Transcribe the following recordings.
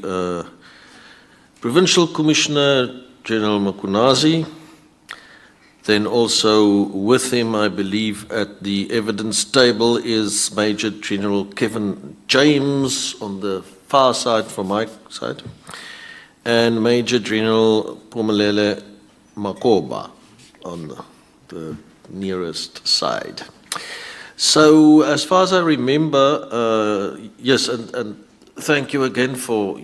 the Provincial Commissioner, General Mkhwanazi. Then also with him, I believe, at the evidence table is Major General Kevin James on the far side from my side, and Major General Phumelele Makoba on the nearest side. So as far as I remember, yes, and thank you again for,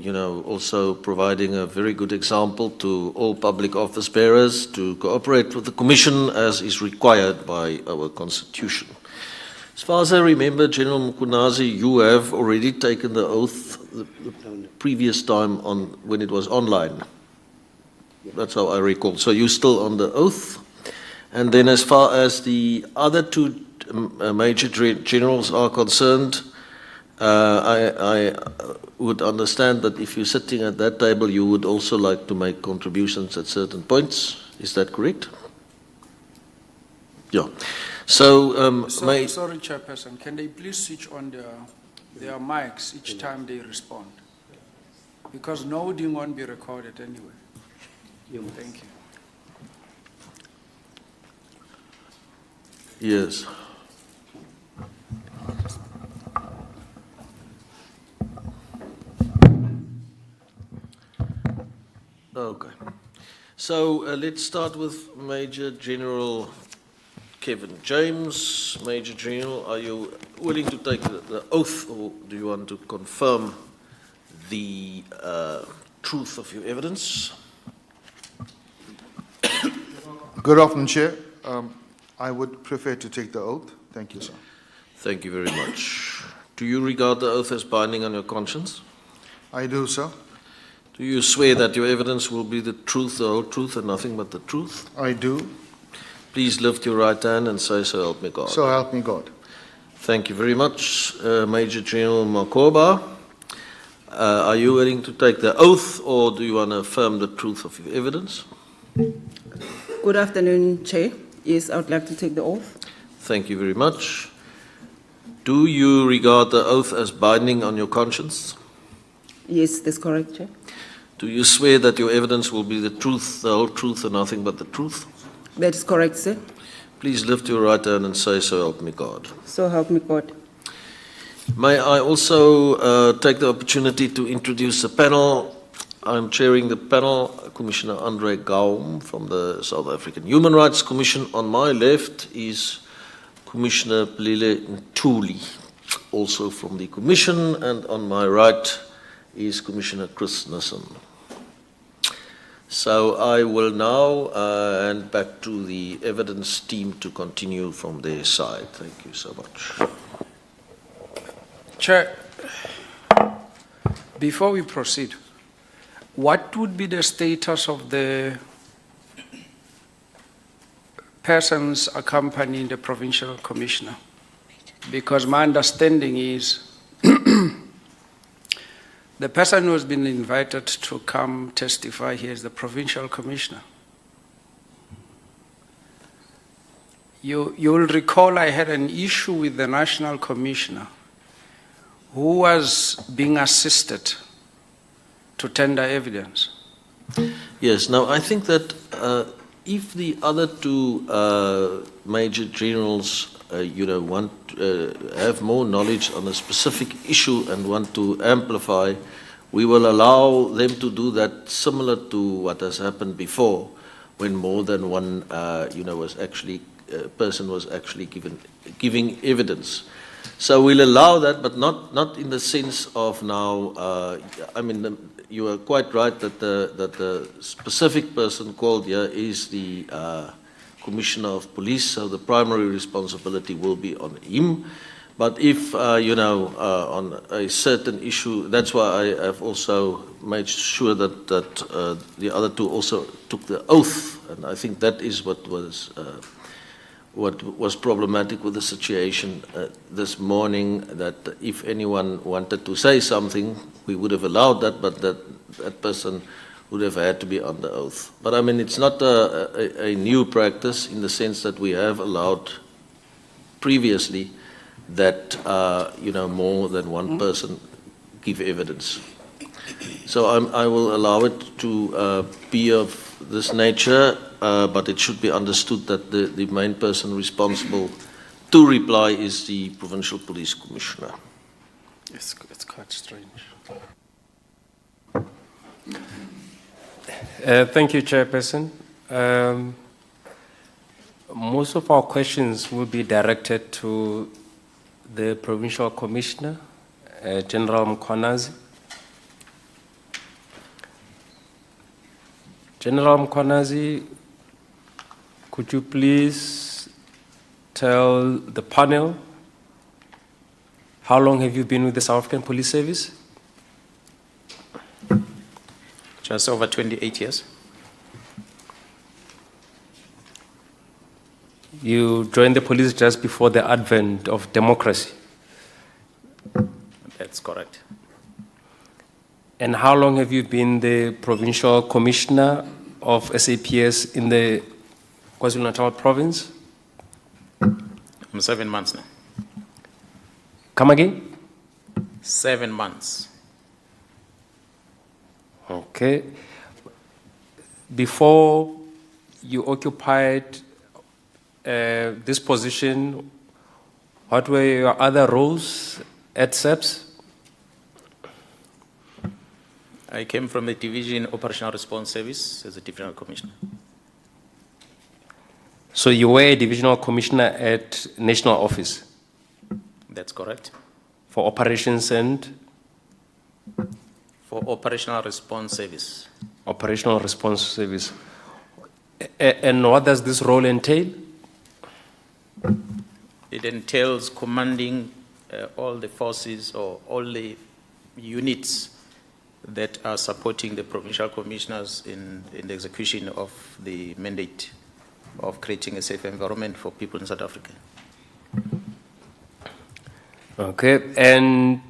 also providing a very good example to all public office bearers to cooperate with the Commission as is required by our Constitution. As far as I remember, General Mkhwanazi, you have already taken the oath the previous time when it was online. That's how I recall. So you're still on the oath. And then as far as the other two major generals are concerned, I would understand that if you're sitting at that table, you would also like to make contributions at certain points. Is that correct? Yeah. So, sorry, Chairperson, can they please switch on their mics each time they respond? Because nodding won't be recorded anyway. Thank you. Yes. Okay. So let's start with Major General Kevin James. Major General, are you willing to take the oath, or do you want to confirm the truth of your evidence? Good afternoon, Chair. I would prefer to take the oath. Thank you, sir. Thank you very much. Do you regard the oath as binding on your conscience? I do, sir. Do you swear that your evidence will be the truth, the whole truth, and nothing but the truth? I do. Please lift your right hand and say, "So help me God." So help me God. Thank you very much. Major General Makoba, are you willing to take the oath, or do you want to affirm the truth of your evidence? Good afternoon, Chair. Yes, I would like to take the oath. Thank you very much. Do you regard the oath as binding on your conscience? Yes, that's correct, Chair. Do you swear that your evidence will be the truth, the whole truth, and nothing but the truth? That is correct, sir. Please lift your right hand and say, "So help me God." So help me God. May I also take the opportunity to introduce the panel. I'm chairing the panel, Commissioner 𝐟𝐨𝐫𝐿 from the South African Human Rights Commission. On my left is Commissioner 𝐬𝐮𝐬𝐜𝐫𝐿, also from the Commission, and on my right is Commissioner Chris Nissen. So I will now hand back to the evidence team to continue from their side. Thank you so much. Chair, before we proceed, what would be the status of the persons accompanying the provincial commissioner? Because my understanding is the person who has been invited to come testify here is the provincial commissioner. You'll recall I had an issue with the national commissioner who was being assisted to tender evidence. Yes, now I think that if the other two major generals want have more knowledge on a specific issue and want to amplify, we will allow them to do that, similar to what has happened before, when more than one person was actually giving evidence. So we'll allow that, but not in the sense of now. You are quite right that the specific person called here is the Commissioner of Police, so the primary responsibility will be on him. But if, on a certain issue, that's why I have also made sure that the other two also took the oath. And I think that is what was problematic with the situation this morning, that if anyone wanted to say something, we would have allowed that, but that person would have had to be under oath. But I mean, it's not a new practice in the sense that we have allowed previously that more than one person give evidence. So I will allow it to be of this nature, but it should be understood that the main person responsible to reply is the Provincial Police Commissioner. It's quite strange. Thank you, Chairperson. Most of our questions will be directed to the Provincial Commissioner, General Mkhwanazi. General Mkhwanazi, could you please tell the panel how long have you been with the South African Police Service? Just over 28 years. You joined the police just before the advent of democracy. That's correct. And how long have you been the Provincial Commissioner of SAPS in the KwaZulu-Natal province? I'm 7 months now. Come again? 7 months. Okay. Before you occupied this position, what were your other roles at SAPS? I came from the Division Operational Response Service as a Divisional Commissioner. So you were a divisional commissioner at National Office That's correct. for operations and For Operational Response Service. operational response service. And what does this role entail? It entails commanding all the forces or all the units that are supporting the provincial commissioners in the execution of the mandate of creating a safe environment for people in South Africa. Okay, and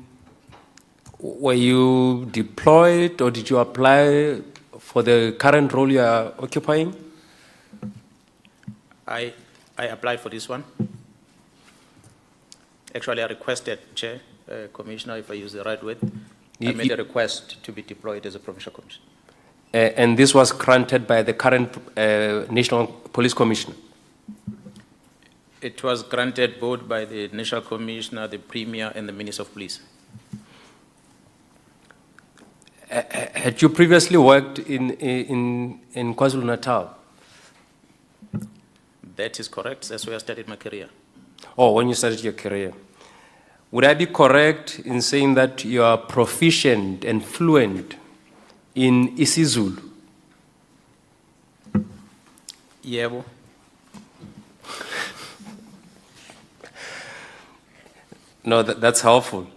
were you deployed or did you apply for the current role you are occupying? I applied for this one. Actually, I requested, Chair, Commissioner, if I use the right word, I made a request to be deployed as a provincial commissioner. And this was granted by the current National Police Commissioner? It was granted both by the National Commissioner, the Premier, and the Minister of Police. Had you previously worked in KwaZulu-Natal? That is correct. That's where I started my career. Oh, when you started your career. Would I be correct in saying that you are proficient and fluent in isiZulu? Yebo. No, that's helpful.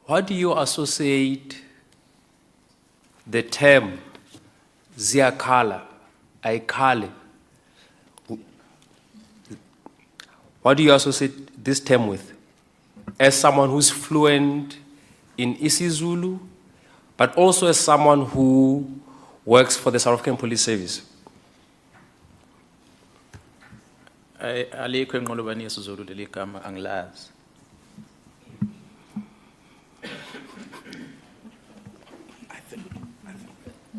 What do you associate the term 𝐬𝐮𝐬𝐽𝐾𝐭? What do you associate this term with? As someone who's fluent in isiZulu, but also as someone who works for the South African Police Service? Alikho enqolobani yesiZulu leli gama angilazi.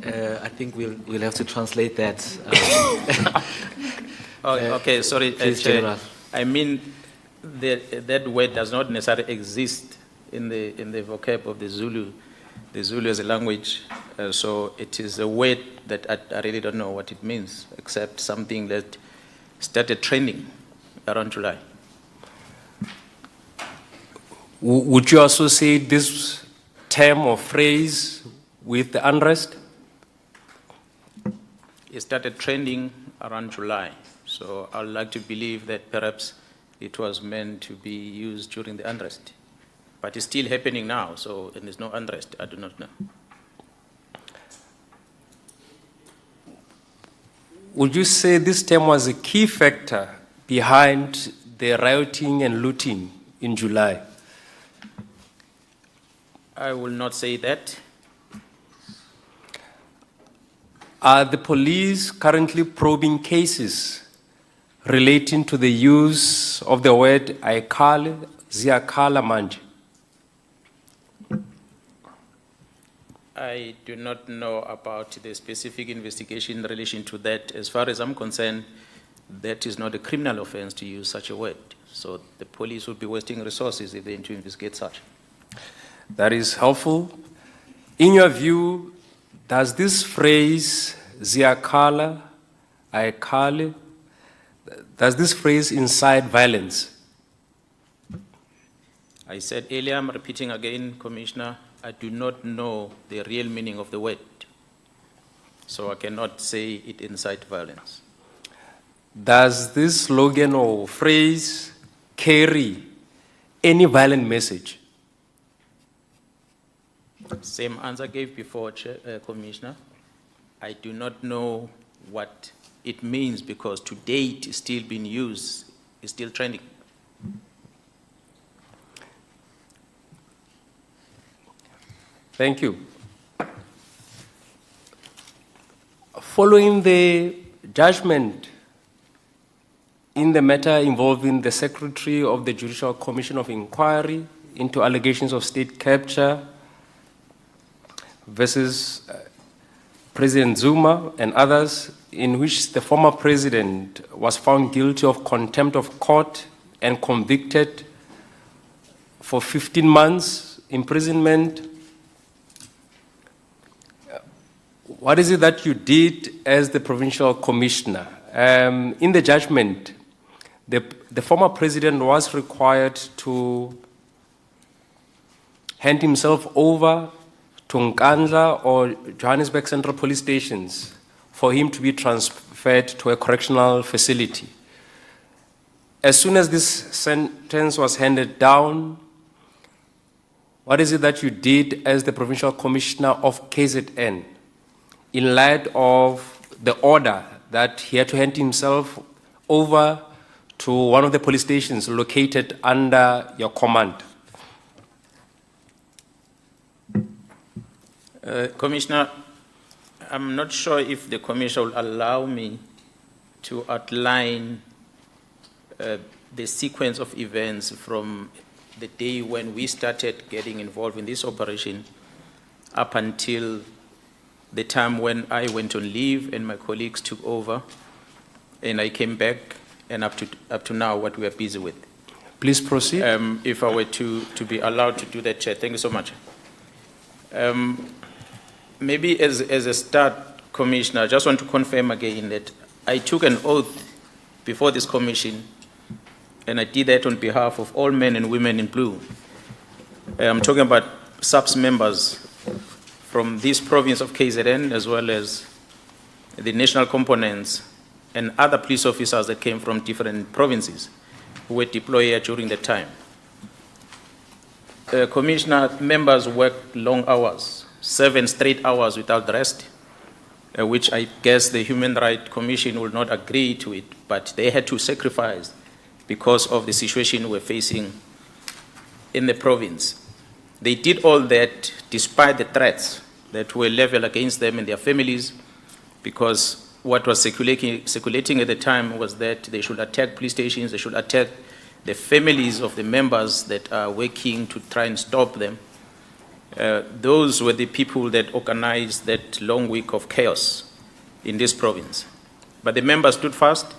I think we'll have to translate that. Okay, sorry, Please, Chair. General. I mean, that word does not necessarily exist in the vocab of the Zulu as a language. So it is a word that I really don't know what it means, except something that started trending around July. Would you associate this term or phrase with the unrest? It started trending around July. So I'd like to believe that perhaps it was meant to be used during the unrest. But it's still happening now, so and there's no unrest. I do not know. Would you say this term was a key factor behind the rioting and looting in July? I will not say that. Are the police currently probing cases relating to the use of the word 𝐬𝐾𝐭 manje? I do not know about the specific investigation in relation to that. As far as I'm concerned, that is not a criminal offense to use such a word. So the police would be wasting resources if they need to investigate such. That is helpful. In your view, does this phrase, 𝐬𝐝𝐴𝐚𝐬𝐜𝐫𝐢𝐛𝐟, does this phrase incite violence? I said earlier, I'm repeating again, Commissioner, I do not know the real meaning of the word. So I cannot say it incites violence. Does this slogan or phrase carry any violent message? Same answer I gave before, Commissioner. I do not know what it means because to date it's still being used, it's still trending. Thank you. Following the judgment in the matter involving the Secretary of the Judicial Commission of Inquiry into allegations of state capture versus President Zuma and others, in which the former president was found guilty of contempt of court and convicted for 15 months imprisonment. What is it that you did as the provincial commissioner? In the judgment, the former president was required to hand himself over to Nkandla or Johannesburg Central Police Stations for him to be transferred to a correctional facility. As soon as this sentence was handed down, what is it that you did as the provincial commissioner of KZN in light of the order that he had to hand himself over to one of the police stations located under your command? Commissioner, I'm not sure if the Commissioner will allow me to outline the sequence of events from the day when we started getting involved in this operation up until the time when I went on leave and my colleagues took over and I came back and up to now what we are busy with. Please proceed. If I were to be allowed to do that, Chair. Thank you so much. Maybe as a start, Commissioner, I just want to confirm again that I took an oath before this commission, and I did that on behalf of all men and women in blue. I'm talking about SAPS members from this province of KZN, as well as the national components and other police officers that came from different provinces who were deployed here during the time. Commissioner, members worked long hours, 7 straight hours without rest, which I guess the Human Rights Commission will not agree to it, but they had to sacrifice because of the situation we're facing in the province. They did all that despite the threats that were leveled against them and their families, because what was circulating at the time was that they should attack police stations, they should attack the families of the members that are working to try and stop them. Those were the people that organized that long week of chaos in this province. But the members stood fast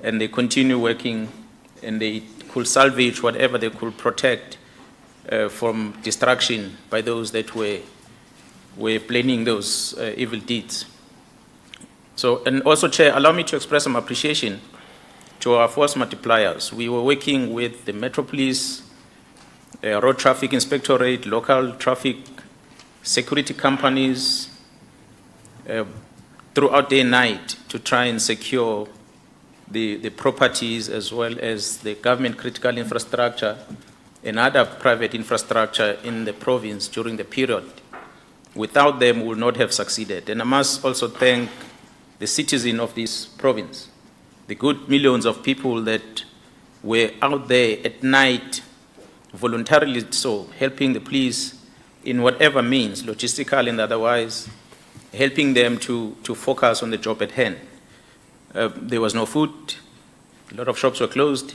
and they continue working, and they could salvage whatever they could protect from destruction by those that were planning those evil deeds. So, and also, Chair, allow me to express some appreciation to our force multipliers. We were working with the Metro Police, Road Traffic Inspectorate, local traffic security companies throughout day and night to try and secure the properties as well as the government critical infrastructure and other private infrastructure in the province during the period. Without them, we would not have succeeded. And I must also thank the citizens of this province, the good millions of people that were out there at night, voluntarily so, helping the police in whatever means, logistical and otherwise, helping them to focus on the job at hand. There was no food, a lot of shops were closed,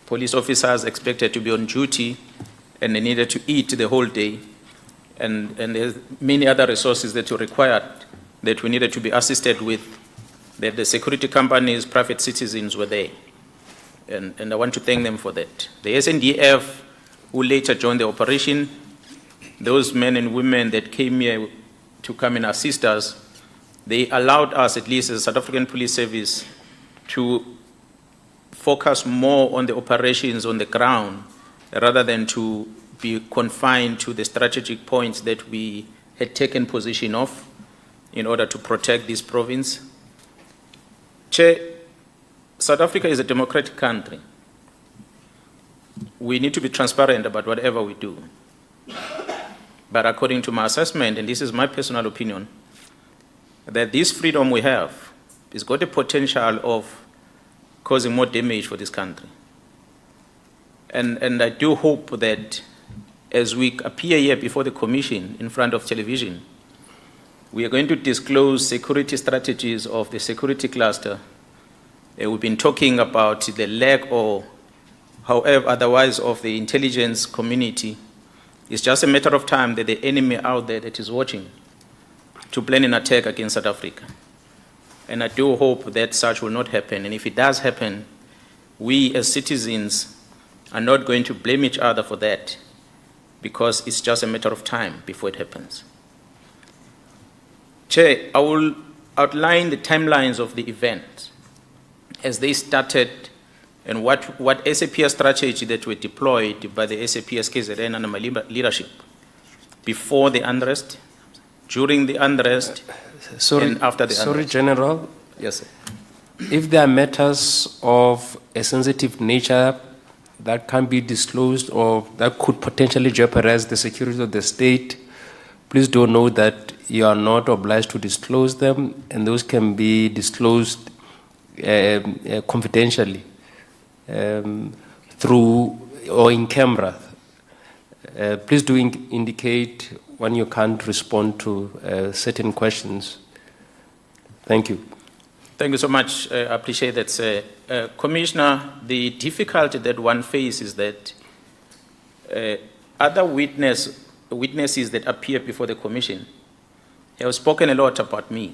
police officers expected to be on duty, and they needed to eat the whole day. and there's many other resources that were required that we needed to be assisted with, that the security companies, private citizens were there. And I want to thank them for that. The SNDF, who later joined the operation, those men and women that came here to come and assist us, they allowed us, at least as a South African Police Service, to focus more on the operations on the ground rather than to be confined to the strategic points that we had taken position of in order to protect this province. Chair, South Africa is a democratic country. We need to be transparent about whatever we do. But according to my assessment, and this is my personal opinion, that this freedom we have has got the potential of causing more damage for this country. And I do hope that as we appear here before the Commission in front of television, we are going to disclose security strategies of the security cluster. We've been talking about the lack or however otherwise of the intelligence community. It's just a matter of time that the enemy out there that is watching to plan an attack against South Africa. And I do hope that such will not happen. And if it does happen, we as citizens are not going to blame each other for that, because it's just a matter of time before it happens. Chair, I will outline the timelines of the event as they started and what SAPS strategy that were deployed by the SAPS KZN under my leadership before the unrest, during the unrest, and after the unrest. Sorry, General. Yes, sir. If there are matters of a sensitive nature that can be disclosed or that could potentially jeopardize the security of the state, please do know that you are not obliged to disclose them, and those can be disclosed confidentially through or in camera. Please do indicate when you can't respond to certain questions. Thank you. Thank you so much. I appreciate that, sir. Commissioner, the difficulty that one faces is that other witnesses that appear before the Commission have spoken a lot about me,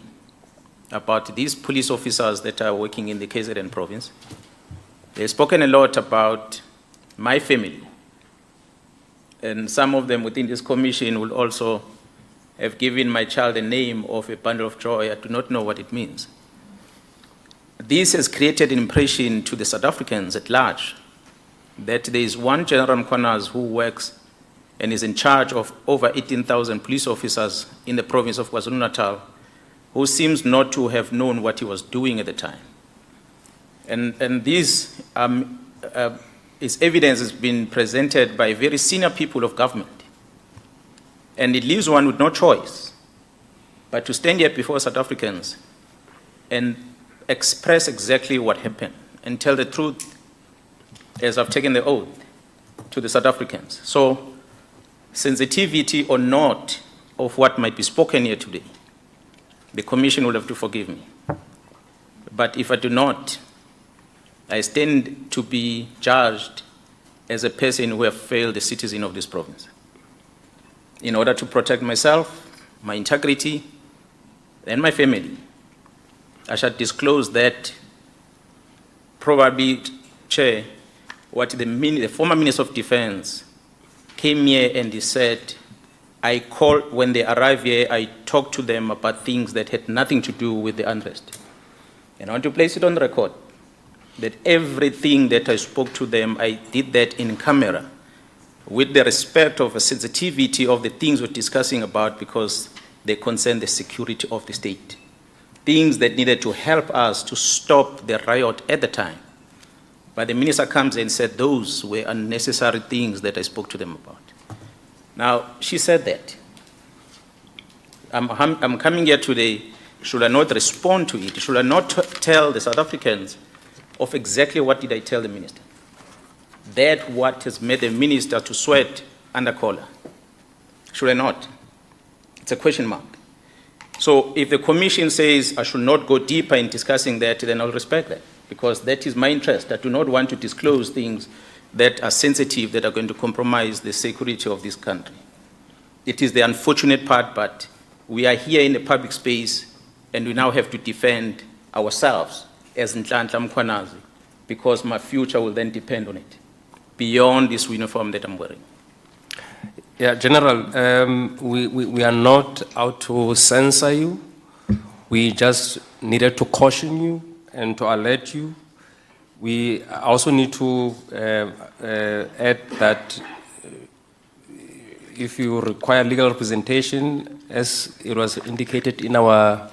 about these police officers that are working in the KZN province. They've spoken a lot about my family. And some of them within this commission will also have given my child the name of a bundle of joy. I do not know what it means. This has created an impression to the South Africans at large that there is one General Mkhwanazi who works and is in charge of over 18,000 police officers in the province of KwaZulu-Natal, who seems not to have known what he was doing at the time. And this is evidence has been presented by very senior people of government. And it leaves one with no choice but to stand here before South Africans and express exactly what happened and tell the truth as I've taken the oath to the South Africans. So, sensitivity or not of what might be spoken here today, the Commission will have to forgive me. But if I do not, I stand to be judged as a person who have failed the citizen of this province. In order to protect myself, my integrity, and my family, I shall disclose that probably, Chair, what the former Minister of Defense came here and he said, when they arrived here, I talked to them about things that had nothing to do with the unrest. And I want to place it on record that everything that I spoke to them, I did that in camera with the respect of a sensitivity of the things we're discussing about because they concern the security of the state. Things that needed to help us to stop the riot at the time. But the minister comes and said those were unnecessary things that I spoke to them about. Now, she said that. I'm coming here today, should I not respond to it? Should I not tell the South Africans of exactly what did I tell the minister? That what has made the minister to sweat under collar. Should I not? It's a question mark. So if the Commission says I should not go deeper in discussing that, then I'll respect that, because that is my interest. I do not want to disclose things that are sensitive, that are going to compromise the security of this country. it is the unfortunate part, but we are here in the public space and we now have to defend ourselves as Nhlanhla Mkhwanazi, because my future will then depend on it, beyond this uniform that I'm wearing. Yeah, General, we are not out to censor you. We just needed to caution you and to alert you. We also need to add that if you require legal representation, as it was indicated in our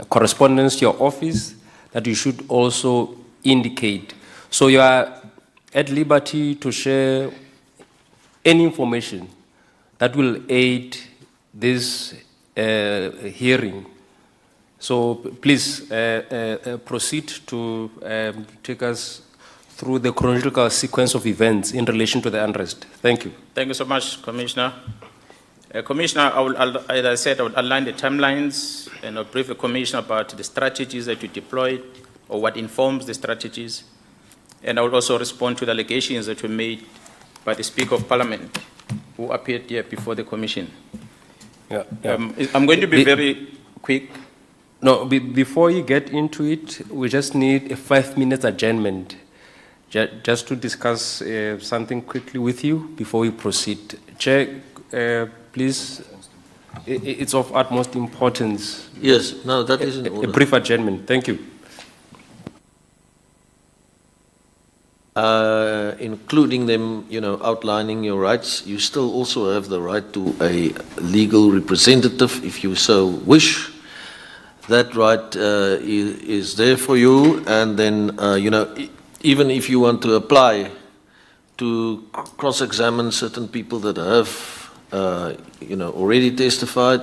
correspondence to your office, that you should also indicate. So you are at liberty to share any information that will aid this hearing. So please proceed to take us through the chronological sequence of events in relation to the unrest. Thank you. Thank you so much, Commissioner. Commissioner, as I said, I will outline the timelines and I'll brief the Commissioner about the strategies that you deployed or what informs the strategies. And I will also respond to the allegations that were made by the Speaker of Parliament, who appeared here before the Commission. Yeah. I'm going to be very quick. No, before you get into it, we just need a 5-minute adjournment, just to discuss something quickly with you before we proceed. Chair, please, it's of utmost importance. Yes, no, that is in A order. brief adjournment. Thank you. Including them, outlining your rights. You still also have the right to a legal representative if you so wish. That right is there for you, and then, even if you want to apply to cross-examine certain people that have, already testified,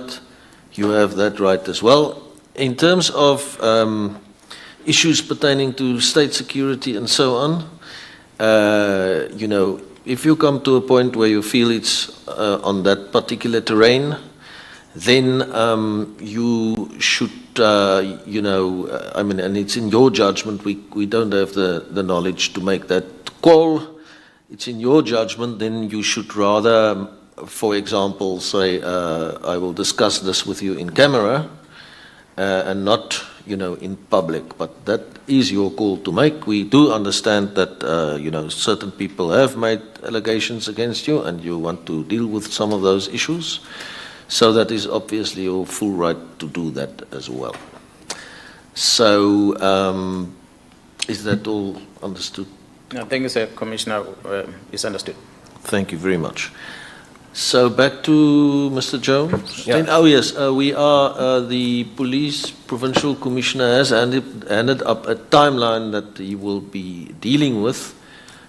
you have that right as well. In terms of issues pertaining to state security and so on, if you come to a point where you feel it's on that particular terrain, then you should, and it's in your judgment, we don't have the knowledge to make that call. It's in your judgment, then you should rather, for example, say, I will discuss this with you in camera and not, in public. But that is your call to make. We do understand that, certain people have made allegations against you and you want to deal with some of those issues. So that is obviously your full right to do that as well. So, is that all understood? No, thank you, sir. Commissioner, it's understood. Thank you very much. So back to Mr. Jones. Yeah. Oh yes, we are, the police provincial commissioner has handed up a timeline that he will be dealing with.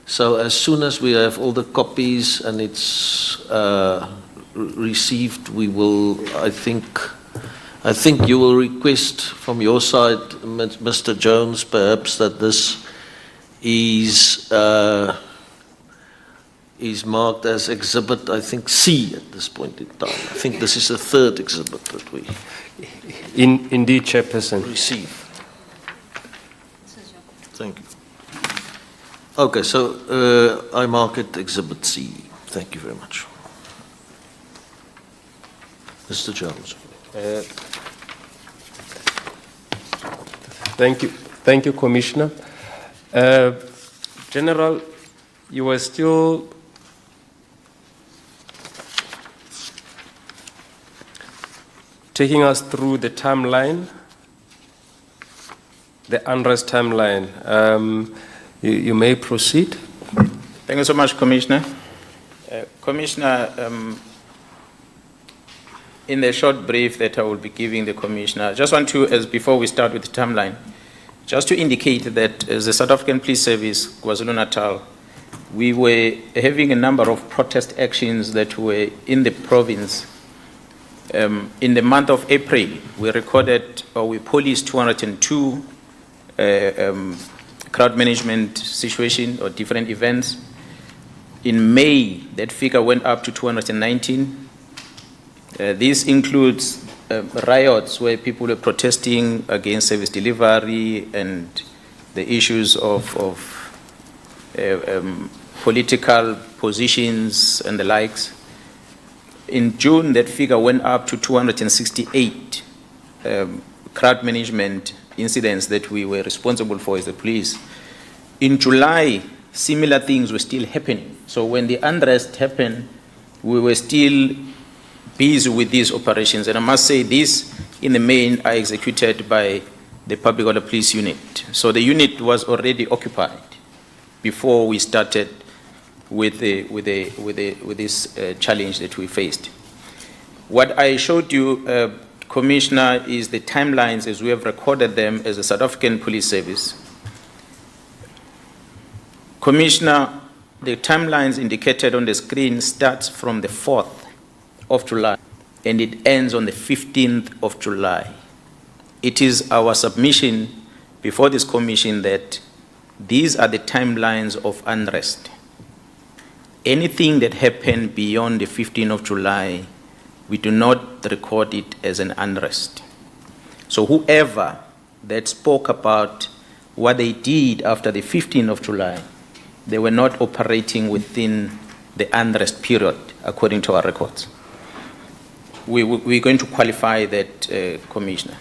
So as soon as we have all the copies and it's received, we will, I think you will request from your side, Mr. Jones, perhaps that this is marked as exhibit, I think, C at this point in time. I think this is the third exhibit that we Indeed, Chairperson. receive. Thank you. Okay, so I mark it exhibit C. Thank you very much. Mr. Jones. Thank you, Commissioner. General, you were still taking us through the timeline, the unrest timeline. You may proceed. Thank you so much, Commissioner. Commissioner, in the short brief that I will be giving the Commissioner, I just want to, before we start with the timeline, just to indicate that as the South African Police Service, KwaZulu-Natal, we were having a number of protest actions that were in the province. In the month of April, we recorded, or we policed 202 crowd management situation or different events. In May, that figure went up to 219. This includes riots where people were protesting against service delivery and the issues of political positions and the likes. In June, that figure went up to 268 crowd management incidents that we were responsible for as the police. In July, similar things were still happening. So when the unrest happened, we were still busy with these operations. And I must say, these, in the main, are executed by the Public Order Police Unit. So the unit was already occupied before we started with this challenge that we faced. What I showed you, Commissioner, is the timelines as we have recorded them as a South African Police Service. Commissioner, the timelines indicated on the screen starts from the 4th of July and it ends on the 15th of July. It is our submission before this commission that these are the timelines of unrest. Anything that happened beyond the 15th of July, we do not record it as an unrest. So whoever that spoke about what they did after the 15th of July, they were not operating within the unrest period, according to our records. We're going to qualify that, Commissioner.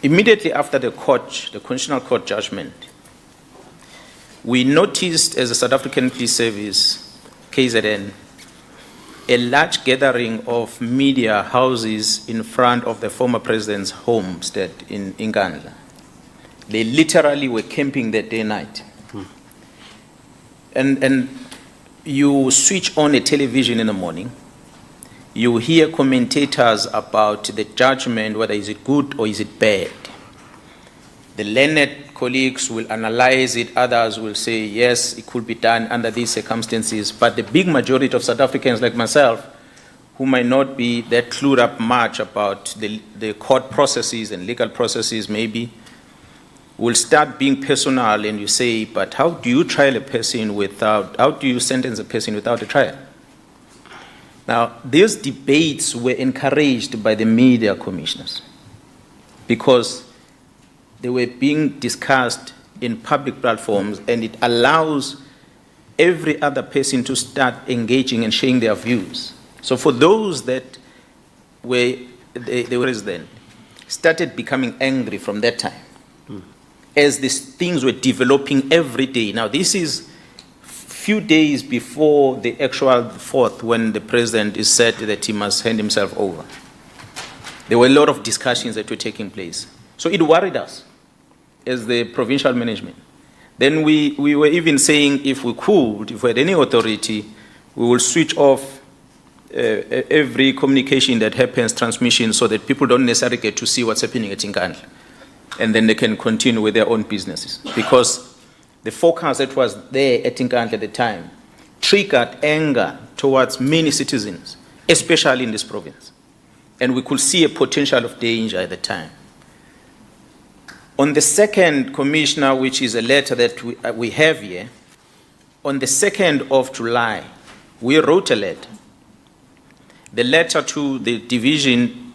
Immediately after the Constitutional Court judgment, we noticed as a South African Police Service, KZN, a large gathering of media houses in front of the former president's homestead in Nhlanhla. They literally were camping there day and night. And you switch on a television in the morning, you hear commentators about the judgment, whether is it good or is it bad. The learned colleagues will analyze it, others will say, yes, it could be done under these circumstances. But the big majority of South Africans like myself, who might not be that clued up much about the court processes and legal processes maybe, will start being personal, and you say, but how do you trial a person without, how do you sentence a person without a trial? Now, these debates were encouraged by the media commissioners because they were being discussed in public platforms, and it allows every other person to start engaging and sharing their views. So for those that were, they were then, started becoming angry from that time as these things were developing every day. Now, this is few days before the actual 4th, when the president is said that he must hand himself over. There were a lot of discussions that were taking place. So it worried us as the provincial management. Then we were even saying if we had any authority, we will switch off every communication that happens, transmission, so that people don't necessarily get to see what's happening at Nhlanhla. And then they can continue with their own businesses. Because the focus that was there at Nhlanhla at the time triggered anger towards many citizens, especially in this province. And we could see a potential of danger at the time. On the second, Commissioner, which is a letter that we have here, on the 2nd of July, we wrote a letter. The letter to the Division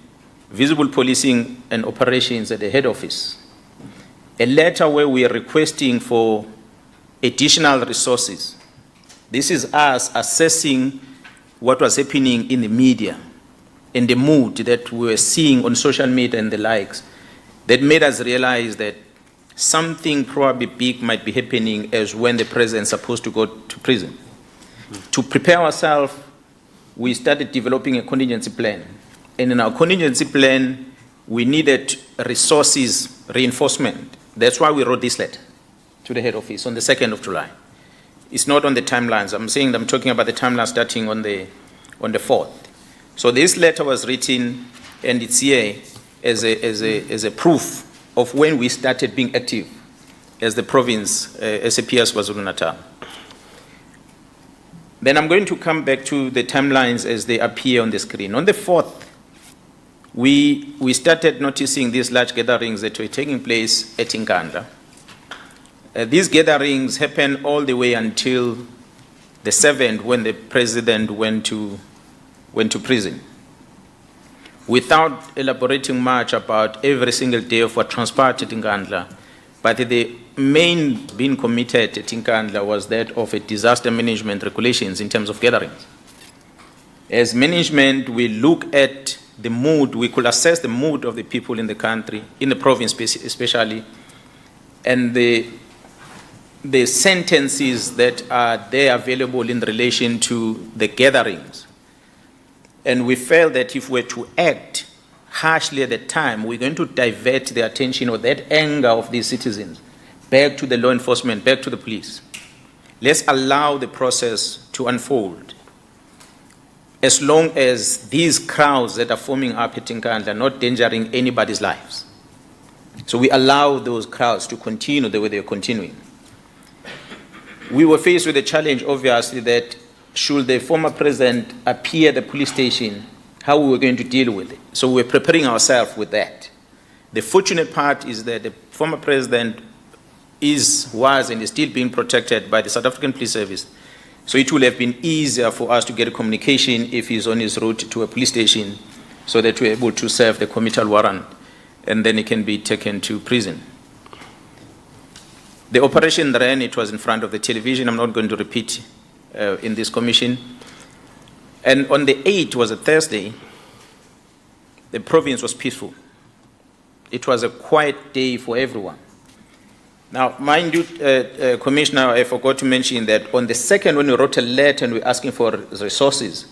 Visible Policing and Operations at the head office. A letter where we are requesting for additional resources. This is us assessing what was happening in the media and the mood that we were seeing on social media and the likes, that made us realize that something probably big might be happening as when the president's supposed to go to prison. To prepare ourselves, we started developing a contingency plan. And in our contingency plan, we needed resources, reinforcement. That's why we wrote this letter to the head office on the 2nd of July. It's not on the timelines. I'm talking about the timeline starting on the 4th. So this letter was written, and it's here as a proof of when we started being active as the province, SAPS KwaZulu-Natal. Then I'm going to come back to the timelines as they appear on the screen. On the 4th, we started noticing these large gatherings that were taking place at Nhlanhla. These gatherings happened all the way until the 7th, when the president went to prison. Without elaborating much about every single day of what transpired at Nhlanhla, but the main being committed at Nhlanhla was that of a disaster management regulations in terms of gatherings. As management, we look at the mood, we could assess the mood of the people in the country, in the province especially, and the sentences that are there available in relation to the gatherings. And we felt that if we were to act harshly at the time, we're going to divert the attention or that anger of these citizens back to the law enforcement, back to the police. Let's allow the process to unfold. As long as these crowds that are forming up at Nkandla are not endangering anybody's lives. So we allow those crowds to continue the way they're continuing. We were faced with a challenge, obviously, that should the former president appear at the police station, how we were going to deal with it. So we're preparing ourselves with that. The fortunate part is that the former president was and is still being protected by the South African Police Service. So it would have been easier for us to get a communication if he's on his route to a police station so that we're able to serve the committal warrant and then he can be taken to prison. The operation ran, it was in front of the television. I'm not going to repeat in this commission. And on the 8th, was a Thursday, the province was peaceful. It was a quiet day for everyone. Now, mind you, Commissioner, I forgot to mention that on the 2nd, when we wrote a letter and we were asking for resources,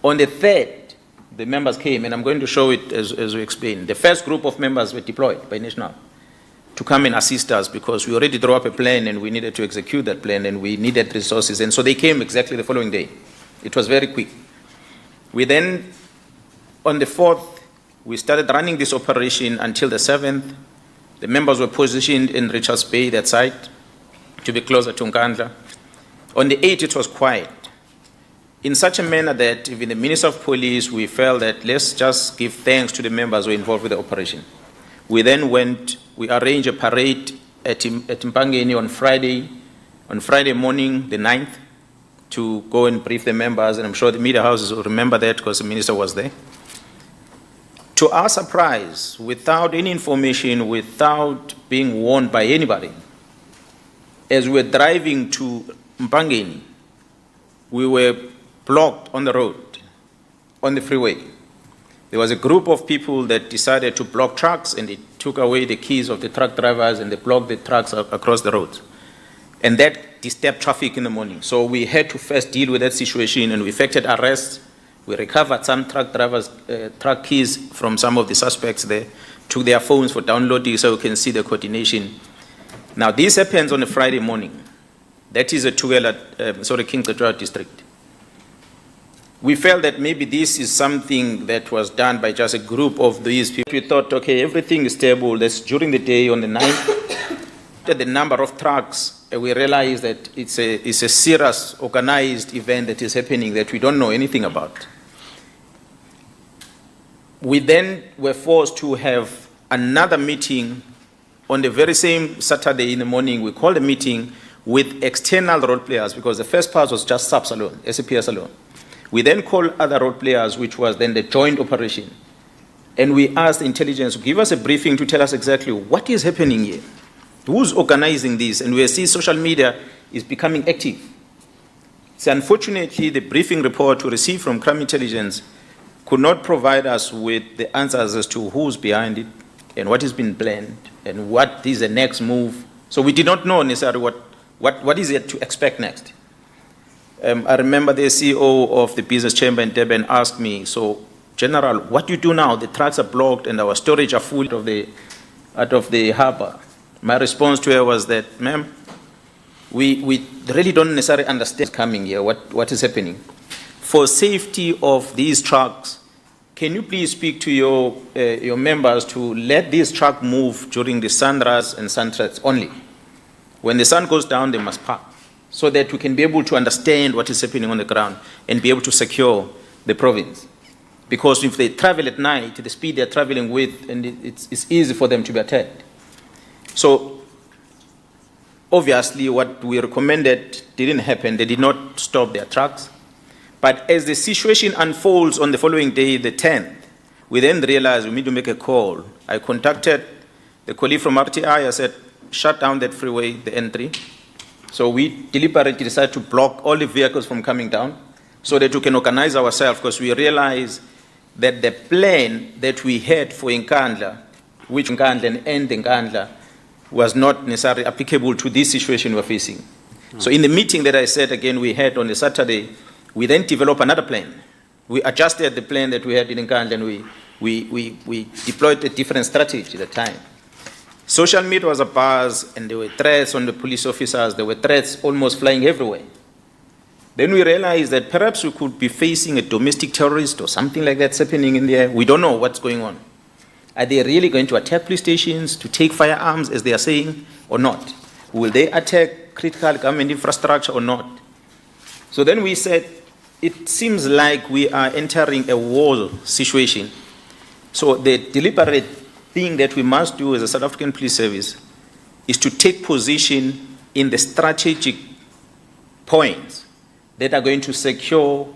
on the 3rd, the members came, and I'm going to show it as we explain. The first group of members were deployed by National to come and assist us because we already drew up a plan and we needed to execute that plan and we needed resources. And so they came exactly the following day. It was very quick. We then, on the 4th, we started running this operation until the 7th. The members were positioned in Richards Bay, that site, to be closer to Nkandla. On the 8th, it was quiet, in such a manner that even the Minister of Police, we felt that let's just give thanks to the members who were involved with the operation. We then we arranged a parade at Mpangeni on Friday morning, the 9th, to go and brief the members, and I'm sure the media houses will remember that because the minister was there. To our surprise, without any information, without being warned by anybody, as we were driving to Mpangeni, we were blocked on the road, on the freeway. There was a group of people that decided to block trucks, and they took away the keys of the truck drivers and they blocked the trucks across the roads. And that disturbed traffic in the morning. So we had to first deal with that situation, and we effected arrests. We recovered some truck drivers' truck keys from some of the suspects there, took their phones for downloading so we can see the coordination. Now, this happens on a Friday morning. That is a 𝐾𝐨𝐧'𝐭 district. We felt that maybe this is something that was done by just a group of these people. We thought, okay, everything is stable. That's during the day on the 9th. The number of trucks, we realized that it's a serious organized event that is happening that we don't know anything about. We then were forced to have another meeting on the very same Saturday in the morning. We called a meeting with external role players because the first part was just SAPS alone, SAPS alone. We then called other role players, which was then the joint operation. And we asked the intelligence to give us a briefing to tell us exactly what is happening here. Who's organizing this? And we see social media is becoming active. So unfortunately, the briefing report we received from crime intelligence could not provide us with the answers as to who's behind it and what has been planned and what is the next move. So we did not know necessarily what is it to expect next. I remember the CEO of the business chamber in Durban asked me, so General, what do you do now? The trucks are blocked and our storage are full out of the harbor. My response to her was that, ma'am, we really don't necessarily understand what's coming here, what is happening. For safety of these trucks, can you please speak to your members to let these trucks move during the sunrise and sunsets only? When the sun goes down, they must park, so that we can be able to understand what is happening on the ground and be able to secure the province. Because if they travel at night, the speed they're traveling with, and it's easy for them to be attacked. So, obviously, what we recommended didn't happen. They did not stop their trucks. But as the situation unfolds on the following day, the 10th, we then realized we need to make a call. I contacted the colleague from RTI. I said, shut down that freeway, the N3. So we deliberately decided to block all the vehicles from coming down so that we can organize ourselves, because we realize that the plan that we had for Nkandla, which Nkandla and Nkandla, was not necessarily applicable to this situation we're facing. So in the meeting that I said again we had on the Saturday, we then developed another plan. We adjusted the plan that we had in Nkandla, and we deployed a different strategy at the time. Social media was a buzz, and there were threats on the police officers. There were threats almost flying everywhere. Then we realized that perhaps we could be facing a domestic terrorist or something like that's happening in there. We don't know what's going on. Are they really going to attack police stations, to take firearms, as they are saying, or not? Will they attack critical government infrastructure or not? So then we said, it seems like we are entering a war situation. So the deliberate thing that we must do as a South African Police Service is to take position in the strategic points that are going to secure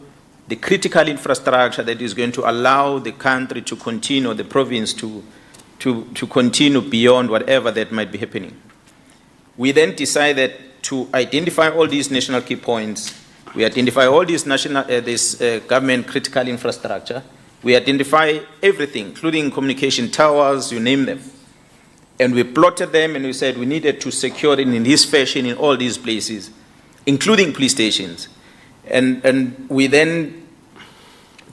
the critical infrastructure that is going to allow the country to continue, the province to continue beyond whatever that might be happening. We then decided to identify all these national key points. We identify all these government critical infrastructure. We identify everything, including communication towers, you name them. And we plotted them, and we said we needed to secure it in this fashion in all these places, including police stations. And we then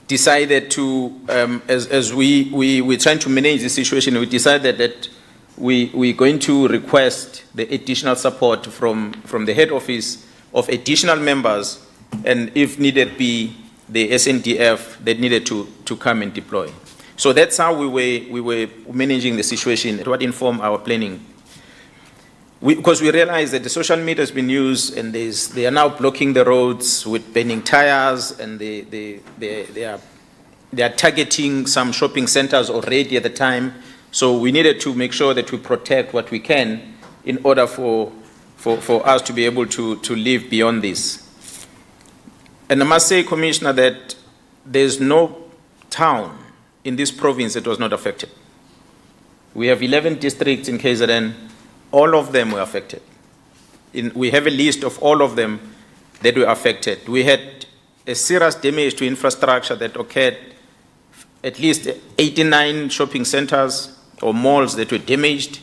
decided to, as we were trying to manage the situation, we decided that we're going to request the additional support from the head office of additional members, and if needed be, the SNDF that needed to come and deploy. So that's how we were managing the situation. What informed our planning. Because we realized that the social media has been used, and they are now blocking the roads with burning tires, and they are targeting some shopping centers already at the time. So we needed to make sure that we protect what we can in order for us to be able to live beyond this. And I must say, Commissioner, that there's no town in this province that was not affected. We have 11 districts in KZN. All of them were affected. We have a list of all of them that were affected. We had a serious damage to infrastructure that occurred, at least 89 shopping centers or malls that were damaged.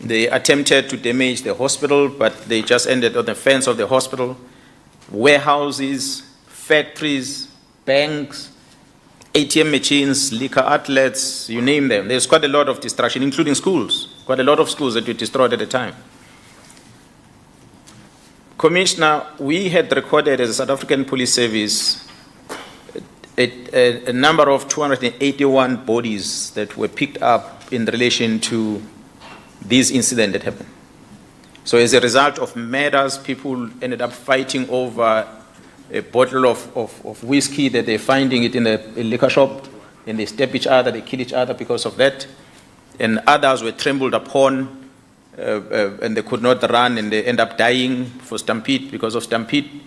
They attempted to damage the hospital, but they just ended on the fence of the hospital. Warehouses, factories, banks, ATM machines, liquor outlets, you name them. There's quite a lot of destruction, including schools. Quite a lot of schools that were destroyed at the time. Commissioner, we had recorded as a South African Police Service a number of 281 bodies that were picked up in relation to this incident that happened. So as a result of murders, people ended up fighting over a bottle of whiskey that they're finding it in a liquor shop, and they stab each other, they kill each other because of that. And others were trampled upon, and they could not run, and they end up dying for stampede, because of stampede.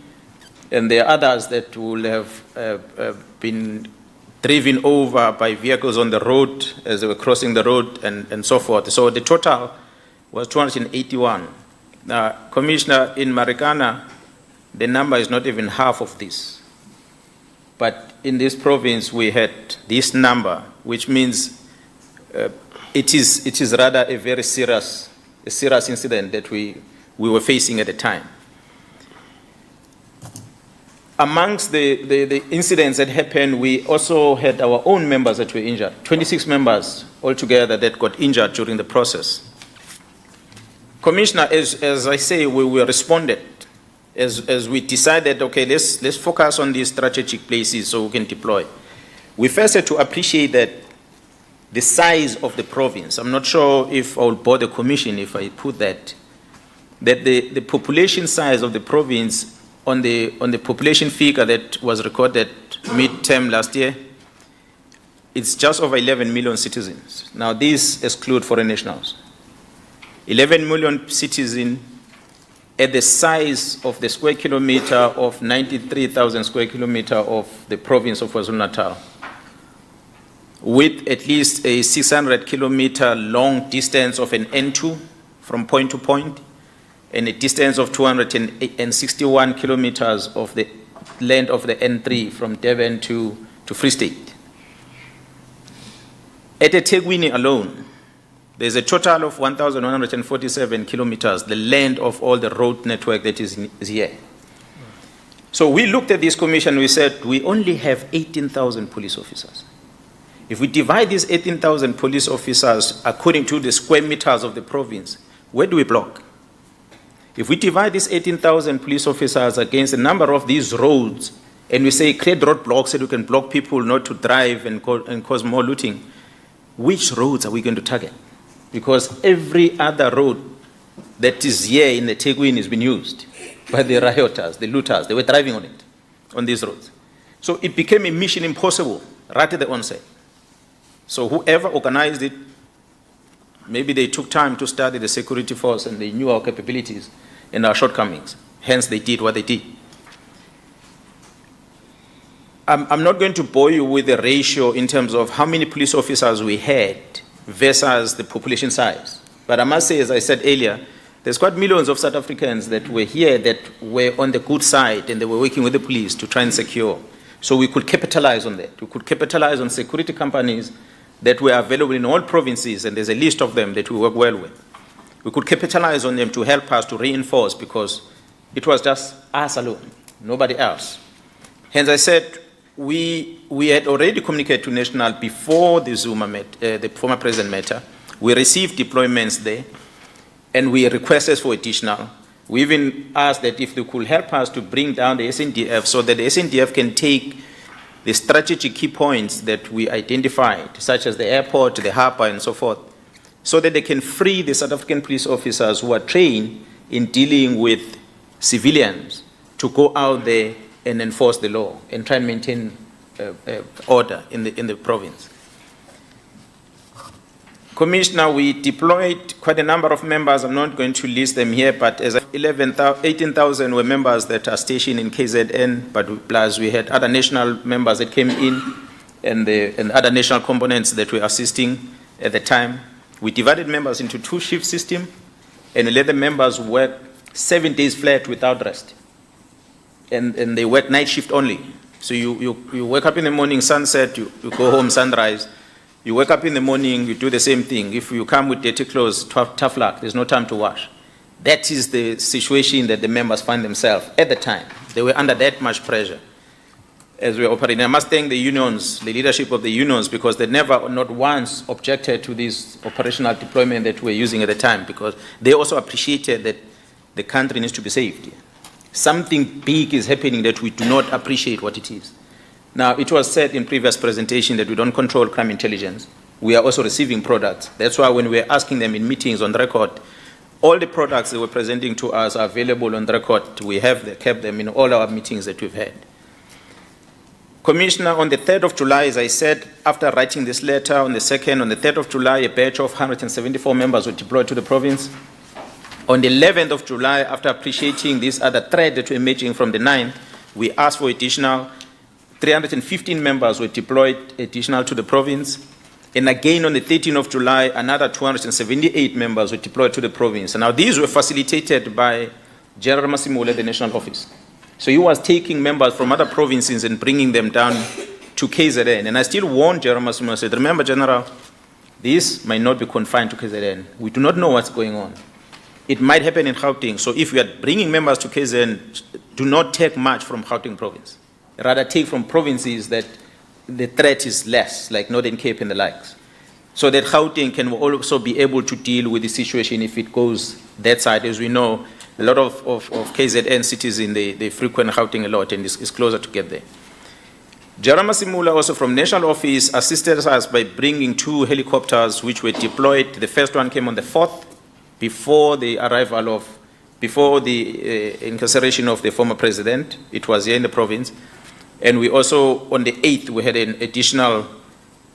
And there are others that will have been driven over by vehicles on the road as they were crossing the road, and so forth. So the total was 281. Now, Commissioner, in Marikana, the number is not even half of this. But in this province, we had this number, which means it is rather a very serious incident that we were facing at the time. Amongst the incidents that happened, we also had our own members that were injured, 26 members altogether that got injured during the process. Commissioner, as I say, we responded as we decided, okay, let's focus on these strategic places so we can deploy. We first had to appreciate that the size of the province. I'm not sure if I will bore the Commission if I put that the population size of the province on the population figure that was recorded mid-term last year, it's just over 11 million citizens. Now, these exclude foreign nationals. 11 million citizens at the size of the square kilometer of 93,000 square kilometer of the province of KwaZulu-Natal, with at least a 600 kilometer long distance of an N2 from point to point, and a distance of 261 kilometers of the length of the N3 from Durban to Free State. At eThekwini alone, there's a total of 1,147 kilometers, the length of all the road network that is here. So we looked at this commission, we said, we only have 18,000 police officers. If we divide these 18,000 police officers according to the square meters of the province, where do we block? If we divide these 18,000 police officers against the number of these roads, and we say create roadblocks so we can block people not to drive and cause more looting, which roads are we going to target? Because every other road that is here in the eThekwini has been used by the rioters, the looters. They were driving on it, on these roads. So it became a mission impossible right at the onset. So whoever organized it, maybe they took time to study the security force and they knew our capabilities and our shortcomings. Hence, they did what they did. I'm not going to bore you with the ratio in terms of how many police officers we had versus the population size. But I must say, as I said earlier, there's quite millions of South Africans that were here that were on the good side and they were working with the police to try and secure. So we could capitalize on that. We could capitalize on security companies that were available in all provinces, and there's a list of them that we work well with. We could capitalize on them to help us to reinforce, because it was just us alone, nobody else. Hence I said we had already communicated to National before the Zuma the former president met. We received deployments there, and we requested for additional. We even asked that if they could help us to bring down the SNDF so that the SNDF can take the strategic key points that we identified, such as the airport, the harbour, and so forth, so that they can free the South African police officers who are trained in dealing with civilians to go out there and enforce the law and try and maintain order in the province. Commissioner, we deployed quite a number of members. I'm not going to list them here, but as 18,000 were members that are stationed in KZN, but plus we had other national members that came in and other national components that were assisting at the time. We divided members into two shift system and let the members work 7 days flat without rest. And they work night shift only. So you wake up in the morning, sunset, you go home, sunrise. You wake up in the morning, you do the same thing. If you come with dirty clothes, tough luck, there's no time to wash. That is the situation that the members find themselves at the time. They were under that much pressure as we were operating. I must thank the unions, the leadership of the unions, because they never, not once, objected to this operational deployment that we were using at the time, because they also appreciated that the country needs to be saved. Something big is happening that we do not appreciate what it is. Now, it was said in previous presentation that we don't control crime intelligence. We are also receiving products. That's why when we're asking them in meetings on record, all the products they were presenting to us are available on record. We have kept them in all our meetings that we've had. Commissioner, on the 3rd of July, as I said, after writing this letter, on the 2nd, on the 3rd of July, a batch of 174 members were deployed to the province. On the 11th of July, after appreciating this other threat that were emerging from the 9th, we asked for additional 315 members were deployed additional to the province. And again, on the 13th of July, another 278 members were deployed to the province. And now these were facilitated by General Masimula at the national office. So he was taking members from other provinces and bringing them down to KZN. And I still warned General Masimula, I said, remember, General, this might not be confined to KZN. We do not know what's going on. It might happen in Gauteng. So if we are bringing members to KZN, do not take much from Gauteng province. Rather take from provinces that the threat is less, like Northern Cape and the likes. So that Gauteng can also be able to deal with the situation if it goes that side. As we know, a lot of KZN citizens, they frequent Gauteng a lot, and it's closer to get there. General Masimula, also from National Office, assisted us by bringing 2 helicopters which were deployed. The first one came on the 4th, before the incarceration of the former president. It was here in the province. And we also, on the 8th, we had an additional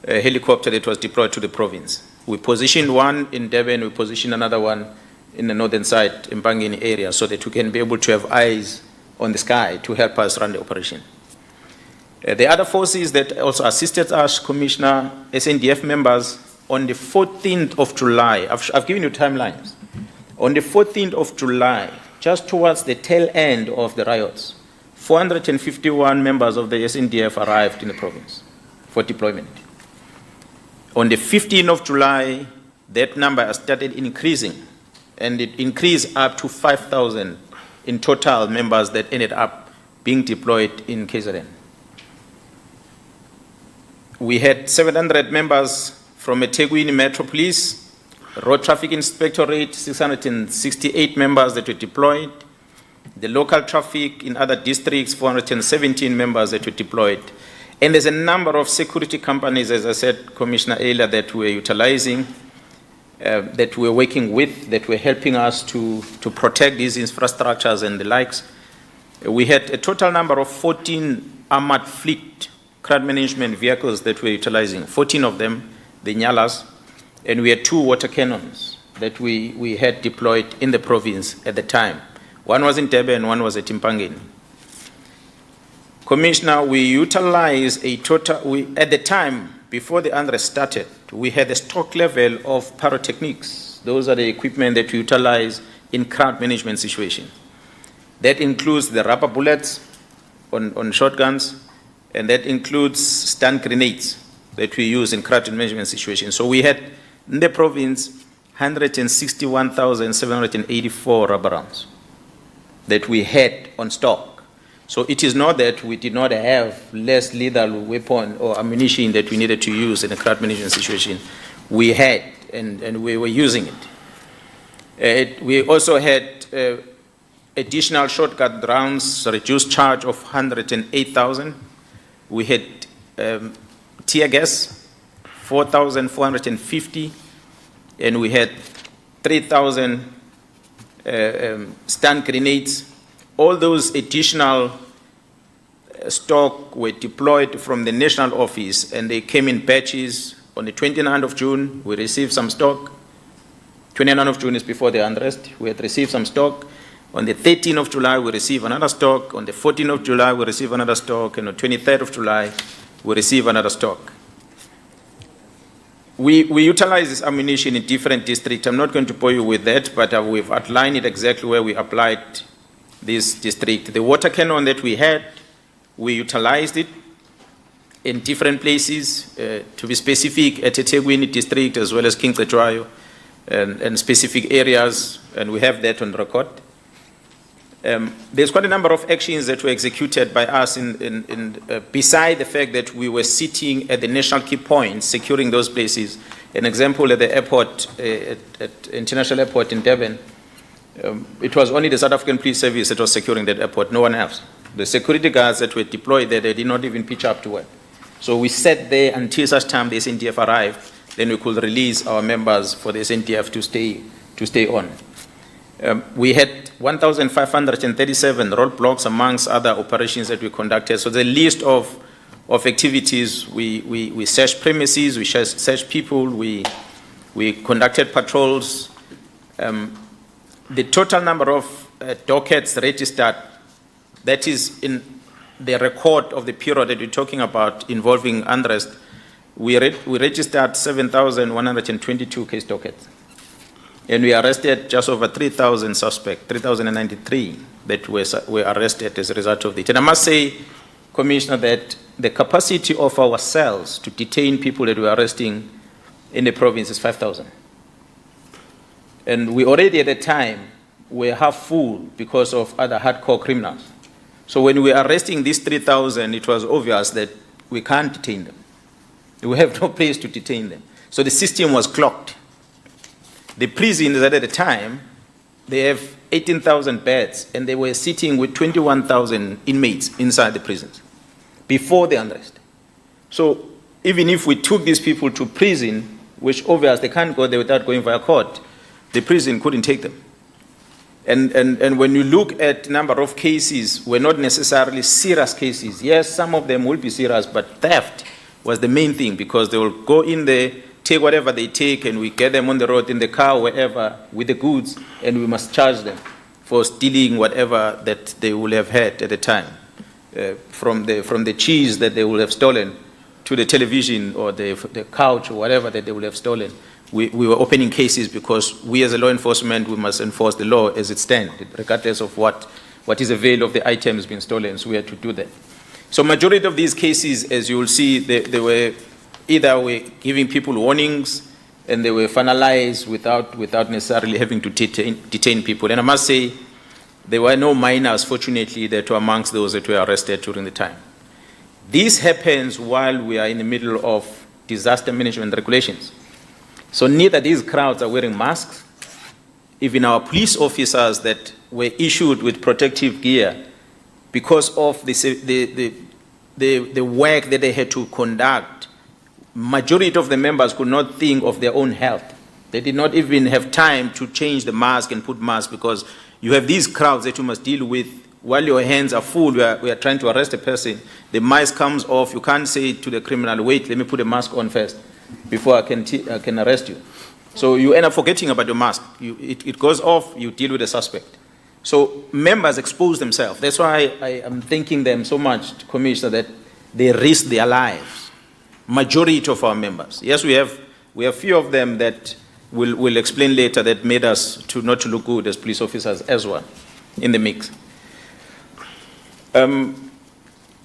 helicopter that was deployed to the province. We positioned one in Durban, we positioned another one in the northern side, in Bangini area, so that we can be able to have eyes on the sky to help us run the operation. The other forces that also assisted us, Commissioner, SNDF members, on the 14th of July, I've given you timelines. On the 14th of July, just towards the tail end of the riots, 451 members of the SNDF arrived in the province for deployment. On the 15th of July, that number started increasing, and it increased up to 5,000 in total members that ended up being deployed in KZN. We had 700 members from 𝐻'Teguini Metro Police, Road Traffic Inspectorate, 668 members that were deployed, the local traffic in other districts, 417 members that were deployed. And there's a number of security companies, as I said, Commissioner, earlier, that we're utilizing, that we're working with, that were helping us to protect these infrastructures and the likes. We had a total number of 14 armored fleet crowd management vehicles that we're utilizing, 14 of them, the Nyalas, and we had 2 water cannons that we had deployed in the province at the time. One was in Durban and one was at Mpangeni. Commissioner, we utilized a total, at the time, before the unrest started, we had a stock level of pyrotechnics. Those are the equipment that we utilize in crowd management situation. That includes the rubber bullets on shotguns, and that includes stun grenades that we use in crowd management situations. So we had, in the province, 161,784 rubber rounds that we had on stock. So it is not that we did not have less lethal weapon or ammunition that we needed to use in a crowd management situation. We had, and we were using it. We also had additional shotgun rounds, reduced charge of 108,000. We had tear gas, 4,450, and we had 3,000 stun grenades. All those additional stock were deployed from the national office, and they came in batches. On the 29th of June, we received some stock. 29th of June is before the unrest. We had received some stock. On the 13th of July, we received another stock. On the 14th of July, we received another stock. And on the 23rd of July, we received another stock. We utilize this ammunition in different districts. I'm not going to bore you with that, but we've outlined it exactly where we applied this district. The water cannon that we had, we utilized it in different places, to be specific, at 𝐻'Teguini district as well as 𝐾𝐨𝐧'𝐭 and specific areas, and we have that on record. There's quite a number of actions that were executed by us beside the fact that we were sitting at the national key points, securing those places. An example at the airport, at International Airport in Durban, it was only the South African Police Service that was securing that airport, no one else. The security guards that were deployed there, they did not even pitch up to work. So we sat there until such time the SNDF arrived, then we could release our members for the SNDF to stay on. We had 1,537 roadblocks amongst other operations that we conducted. So the list of activities, we searched premises, we searched people, we conducted patrols. The total number of dockets registered, that is in the record of the period that we're talking about involving unrest, we registered 7,122 case dockets. And we arrested just over 3,000 suspects, 3,093 that were arrested as a result of it. And I must say, Commissioner, that the capacity of our cells to detain people that we're arresting in the province is 5,000. And we already at the time were half full because of other hardcore criminals. So when we were arresting these 3,000, it was obvious that we can't detain them. We have no place to detain them. So the system was clogged. The prisons at the time, they have 18,000 beds, and they were sitting with 21,000 inmates inside the prisons before the unrest. So even if we took these people to prison, which obviously they can't go there without going via court, the prison couldn't take them. And when you look at number of cases, were not necessarily serious cases. Yes, some of them will be serious, but theft was the main thing, because they will go in there, take whatever they take, and we get them on the road, in the car, wherever, with the goods, and we must charge them for stealing whatever that they will have had at the time, from the cheese that they will have stolen to the television or the couch or whatever that they will have stolen. We were opening cases because we as a law enforcement, we must enforce the law as it stands, regardless of what what is the value of the items being stolen, so we had to do that. So majority of these cases, as you will see, they were either were giving people warnings and they were finalized without necessarily having to detain people. And I must say, there were no minors, fortunately, that were amongst those that were arrested during the time. This happens while we are in the middle of disaster management regulations. So neither these crowds are wearing masks. Even our police officers that were issued with protective gear, because of the work that they had to conduct, majority of the members could not think of their own health. They did not even have time to change the mask and put masks, because you have these crowds that you must deal with while your hands are full. We are trying to arrest a person. The mask comes off. You can't say to the criminal, wait, let me put a mask on first before I can arrest you. So you end up forgetting about your mask. It goes off, you deal with the suspect. So members expose themselves. That's why I am thanking them so much, Commissioner, that they risk their lives. Majority of our members. Yes, we have few of them that we'll explain later that made us not to look good as police officers as well in the mix.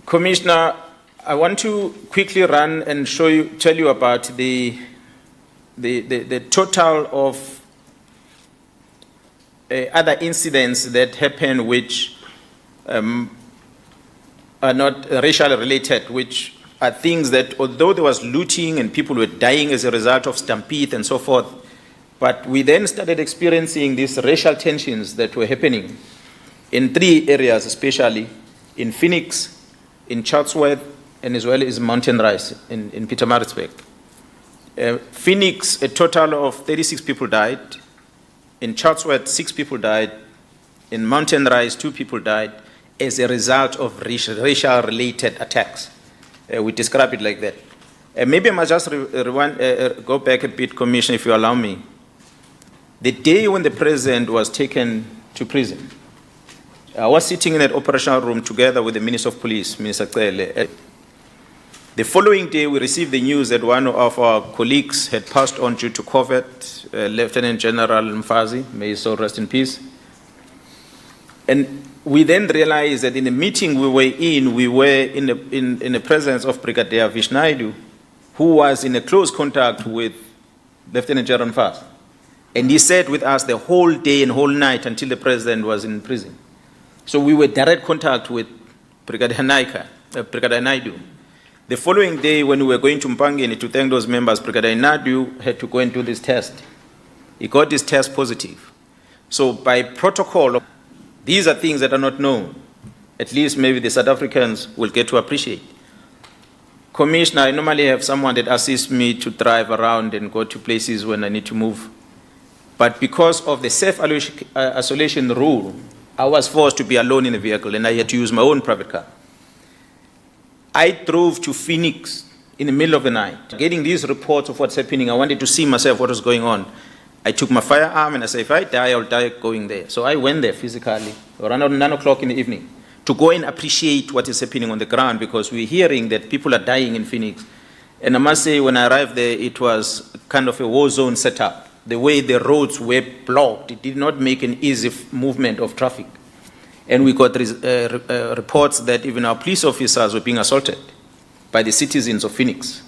Commissioner, I want to quickly run and tell you about the total of other incidents that happen which are not racially related, which are things that, although there was looting and people were dying as a result of stampede and so forth, but we then started experiencing these racial tensions that were happening in 3 areas, especially in Phoenix, in Chatsworth, and as well as Mountain Rise in Pietermaritzburg. Phoenix, a total of 36 people died. In Chatsworth, 6 people died. In Mountain Rise, 2 people died as a result of racial-related attacks. We describe it like that. Maybe I must just go back a bit, Commissioner, if you allow me. The day when the president was taken to prison, I was sitting in that operational room together with the Minister of Police, Minister 𝐟𝐨𝐫𝐫𝐢𝐻𝐿𝐻. The following day, we received the news that one of our colleagues had passed on due to COVID, Lieutenant General Mkhwanazi, may his soul rest in peace. And we then realized that in the meeting we were in the presence of Brigadier Vishnaidu, who was in a close contact with Lieutenant General Mkhwanazi. And he sat with us the whole day and whole night until the president was in prison. So we were in direct contact with Brigadier Naidu. The following day, when we were going to Mpangeni to thank those members, Brigadier Naidu had to go and do this test. He got this test positive. So by protocol, these are things that are not known. At least maybe the South Africans will get to appreciate. Commissioner, I normally have someone that assists me to drive around and go to places when I need to move. But because of the self-isolation rule, I was forced to be alone in the vehicle and I had to use my own private car. I drove to Phoenix in the middle of the night. Getting these reports of what's happening, I wanted to see myself what was going on. I took my firearm and I said, if I die, I'll die going there. So I went there physically around 9 o'clock in the evening to go and appreciate what is happening on the ground, because we're hearing that people are dying in Phoenix. And I must say, when I arrived there, it was kind of a war zone setup. The way the roads were blocked, it did not make an easy movement of traffic. And we got reports that even our police officers were being assaulted by the citizens of Phoenix,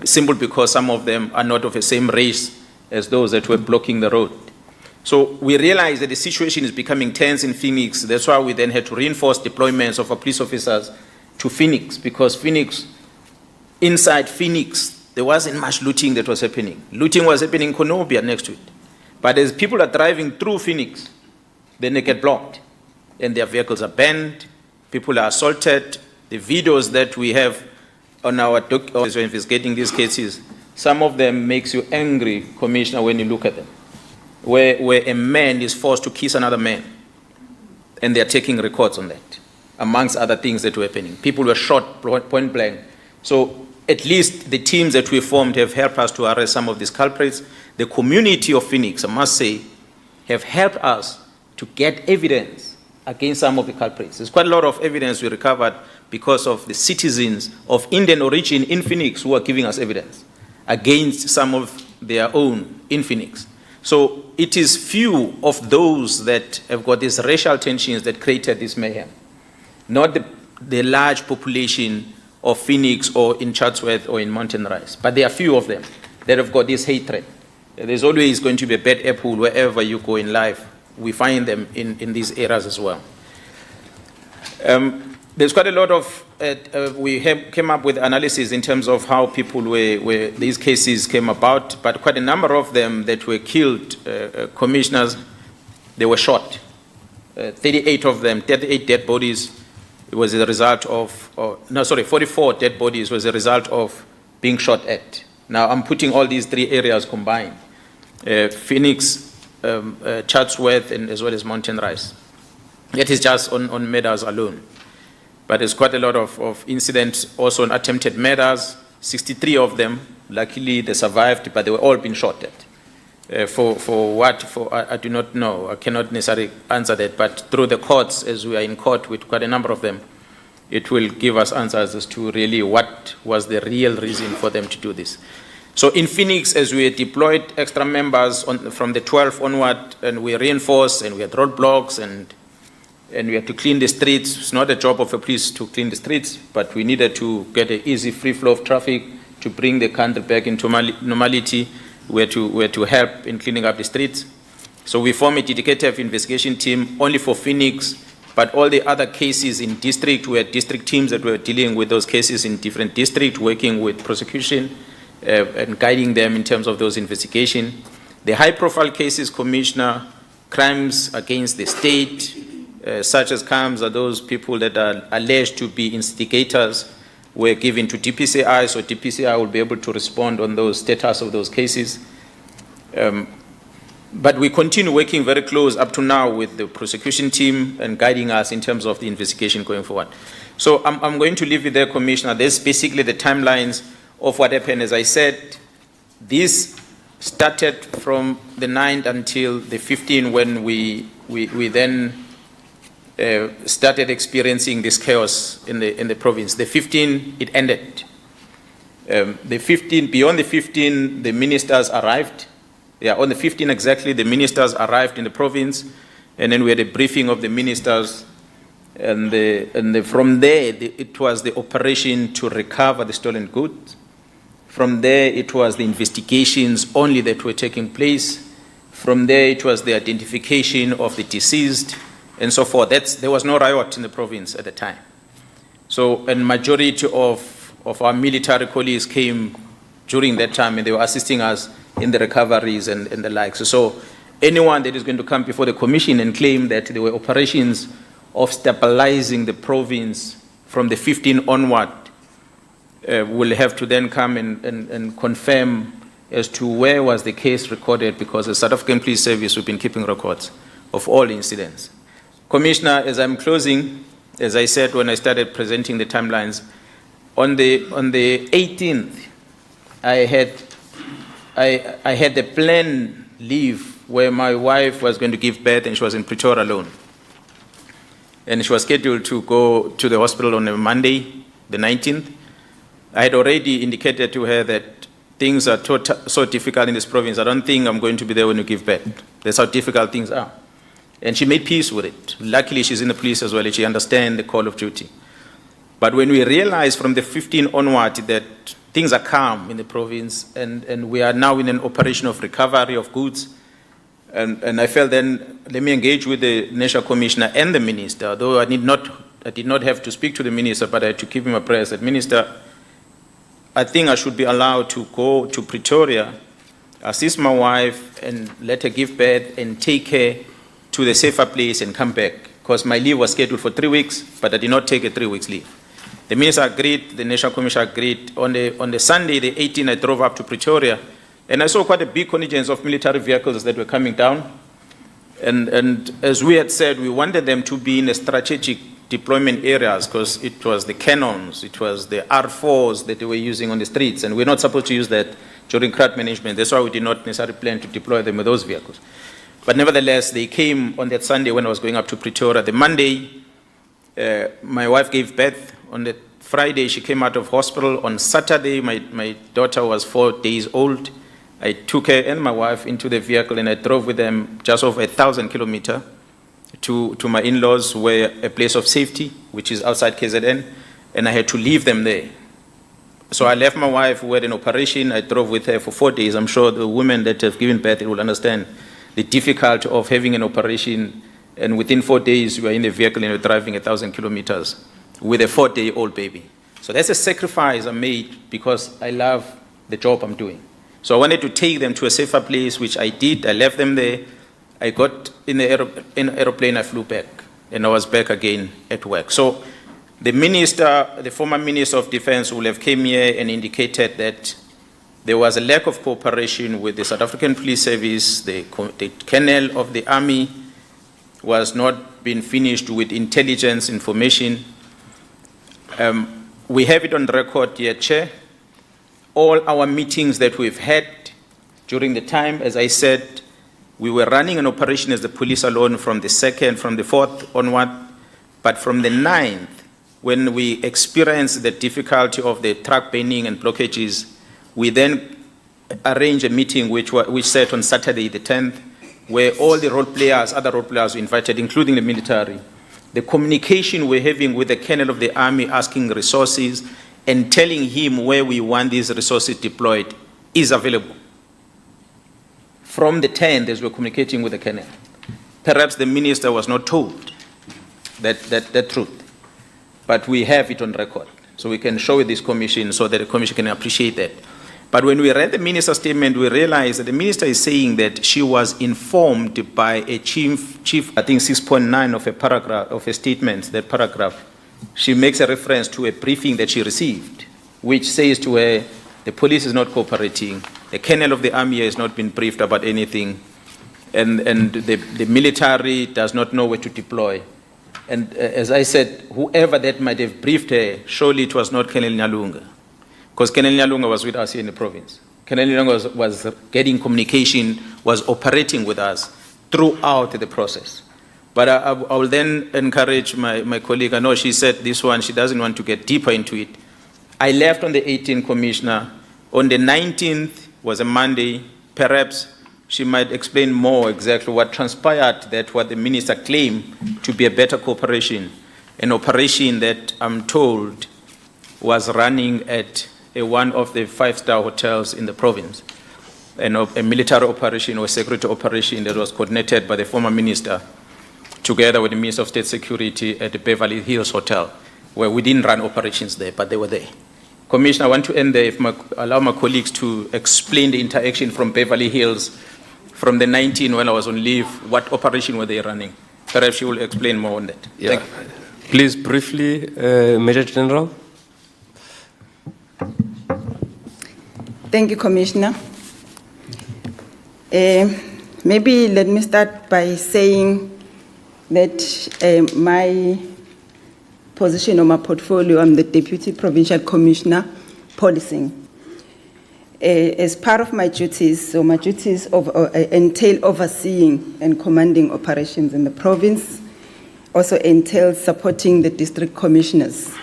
simply because some of them are not of the same race as those that were blocking the road. So we realized that the situation is becoming tense in Phoenix. That's why we then had to reinforce deployments of our police officers to Phoenix, because inside Phoenix, there wasn't much looting that was happening. Looting was happening in Konobia next to it. But as people are driving through Phoenix, then they get blocked and their vehicles are banned, people are assaulted. The videos that we have on our as we're investigating these cases, some of them makes you angry, Commissioner, when you look at them, where a man is forced to kiss another man, and they're taking records on that, amongst other things that were happening. People were shot point blank. So at least the teams that we formed have helped us to arrest some of these culprits. The community of Phoenix, I must say, have helped us to get evidence against some of the culprits. There's quite a lot of evidence we recovered because of the citizens of Indian origin in Phoenix who are giving us evidence against some of their own in Phoenix. So it is few of those that have got these racial tensions that created this mayhem, not the large population of Phoenix or in Chatsworth or in Mountain Rise. But there are few of them that have got this hatred. There's always going to be a bad apple wherever you go in life. We find them in these areas as well. There's quite a lot of, came up with analysis in terms of how people these cases came about, but quite a number of them that were killed, commissioners, they were shot. 38 of them, 38 dead bodies, it was a result of, 44 dead bodies was a result of being shot at. Now I'm putting all these three areas combined, Phoenix, Chatsworth, and as well as Mountain Rise. That is just on murders alone. But there's quite a lot of incidents also on attempted murders, 63 of them. Luckily, they survived, but they were all being shot at. For what? I do not know. I cannot necessarily answer that. But through the courts, as we are in court with quite a number of them, it will give us answers as to really what was the real reason for them to do this. So in Phoenix, as we deployed extra members from the 12th onward, and we reinforced, and we had roadblocks, and we had to clean the streets. It's not a job of a police to clean the streets, but we needed to get an easy free flow of traffic to bring the country back into normality. We had to help in cleaning up the streets. So we formed a dedicated investigation team only for Phoenix, but all the other cases in district, we had district teams that were dealing with those cases in different districts, working with prosecution and guiding them in terms of those investigations. The high-profile cases, Commissioner, crimes against the state, such as crimes are those people that are alleged to be instigators, were given to DPCI, so DPCI will be able to respond on those status of those cases. But we continue working very close up to now with the prosecution team and guiding us in terms of the investigation going forward. So I'm going to leave it there, Commissioner. There's basically the timelines of what happened. As I said, this started from the 9th until the 15th when we then started experiencing this chaos in the province. The 15th, it ended. The 15th, beyond the 15th, the ministers arrived. Yeah, on the 15th exactly, the ministers arrived in the province, and then we had a briefing of the ministers, and from there, it was the operation to recover the stolen goods. From there, it was the investigations only that were taking place. From there, it was the identification of the deceased, and so forth. There was no riot in the province at the time. So, a majority of our military colleagues came during that time, and they were assisting us in the recoveries and the like. So, anyone that is going to come before the commission and claim that there were operations of stabilizing the province from the 15th onward will have to then come and confirm as to where was the case recorded, because the South African Police Service have been keeping records of all incidents. Commissioner, as I'm closing, as I said when I started presenting the timelines, on the 18th, I had a planned leave where my wife was going to give birth, and she was in Pretoria alone. And she was scheduled to go to the hospital on a Monday, the 19th. I had already indicated to her that things are so difficult in this province. I don't think I'm going to be there when you give birth. That's how difficult things are. And she made peace with it. Luckily, she's in the police as well, and she understands the call of duty. But when we realized from the 15th onward that things are calm in the province, and we are now in an operation of recovery of goods, and I felt then, let me engage with the National Commissioner and the Minister, although I did not have to speak to the Minister, but I had to give him a prayer. I said, Minister, I think I should be allowed to go to Pretoria, assist my wife, and let her give birth and take her to the safer place and come back, because my leave was scheduled for 3 weeks, but I did not take a 3 weeks leave. The Minister agreed, the National Commissioner agreed. On the Sunday, the 18th, I drove up to Pretoria, and I saw quite a big contingent of military vehicles that were coming down. And as we had said, we wanted them to be in a strategic deployment areas, because it was the cannons, it was the R4s that they were using on the streets, and we're not supposed to use that during crowd management. That's why we did not necessarily plan to deploy them with those vehicles. But nevertheless, they came on that Sunday when I was going up to Pretoria. The Monday, my wife gave birth. On the Friday, she came out of hospital. On Saturday, my daughter was 4 days old. I took her and my wife into the vehicle and I drove with them just over 1,000 kilometers to my in-laws, were a place of safety, which is outside KZN, and I had to leave them there. So I left my wife, who had an operation. I drove with her for 4 days. I'm sure the women that have given birth will understand the difficulty of having an operation, and within 4 days you are in the vehicle and you're driving 1,000 kilometers with a 4-day-old baby. So that's a sacrifice I made because I love the job I'm doing. So I wanted to take them to a safer place, which I did. I left them there. I got in the aeroplane, I flew back, and I was back again at work. So the minister, the former Minister of Defense, will have came here and indicated that there was a lack of cooperation with the South African Police Service. The kernel of the army was not being finished with intelligence information. We have it on record here, Chair. All our meetings that we've had during the time, as I said, we were running an operation as the police alone from the 2nd, from the 4th onward, but from the 9th, when we experienced the difficulty of the truck burning and blockages, we then arranged a meeting which sat on Saturday the 10th, where all the role players, other role players were invited, including the military. The communication we're having with the colonel of the army, asking resources and telling him where we want these resources deployed, is available. From the 10th, as we're communicating with the colonel, perhaps the minister was not told that truth, but we have it on record, so we can show it this commission so that the commission can appreciate that. But when we read the minister's statement, we realized that the minister is saying that she was informed by a chief, I think 6.9 of a paragraph, of a statement, that paragraph. She makes a reference to a briefing that she received, which says to her, the police is not cooperating, the colonel of the army has not been briefed about anything, and the military does not know where to deploy. And as I said, whoever that might have briefed her, surely it was not Colonel Nyalunga, because Colonel Nyalunga was with us here in the province. Colonel Nyalunga was getting communication, was operating with us throughout the process. But I will then encourage my colleague. I know she said this one, she doesn't want to get deeper into it. I left on the 18th, Commissioner. On the 19th was a Monday. Perhaps she might explain more exactly what transpired, that what the minister claimed to be a better cooperation, an operation that I'm told was running at one of the 5-star hotels in the province, and a military operation or security operation that was coordinated by the former minister together with the Minister of State Security at the Beverly Hills Hotel, where we didn't run operations there, but they were there. Commissioner, I want to end there, if allow my colleagues to explain the interaction from Beverly Hills from the 19th when I was on leave, what operation were they running? Perhaps she will explain more on that. Yeah. Please, briefly, Major General. Thank you, Commissioner. Maybe let me start by saying that my position on my portfolio, I'm the Deputy Provincial Commissioner, Policing. As part of my duties, so my duties entail overseeing and commanding operations in the province, also entails supporting the district commissioners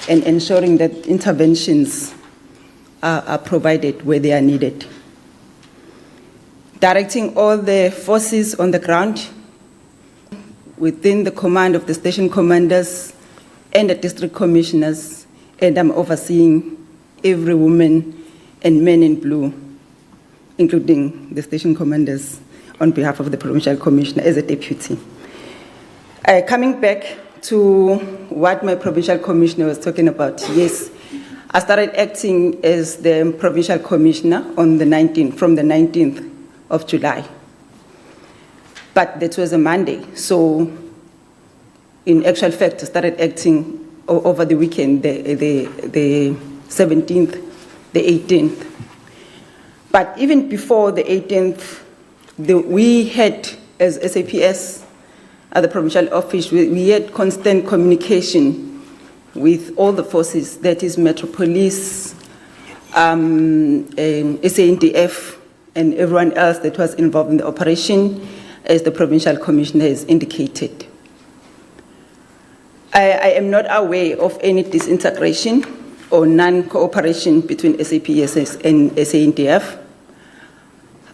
and ensuring that interventions are provided where they are needed. Directing all the forces on the ground within the command of the station commanders and the district commissioners, and I'm overseeing every woman and man in blue, including the station commanders, on behalf of the provincial commissioner as a deputy. Coming back to what my provincial commissioner was talking about, yes, I started acting as the provincial commissioner on the 19th, from the 19th of July. But that was a Monday, so in actual fact, I started acting over the weekend, the 17th, the 18th. But even before the 18th, we had, as SAPS, at the provincial office, we had constant communication with all the forces, that is Metro Police, SANDF, and everyone else that was involved in the operation, as the provincial commissioner has indicated. I am not aware of any disintegration or non-cooperation between SAPS and SANDF.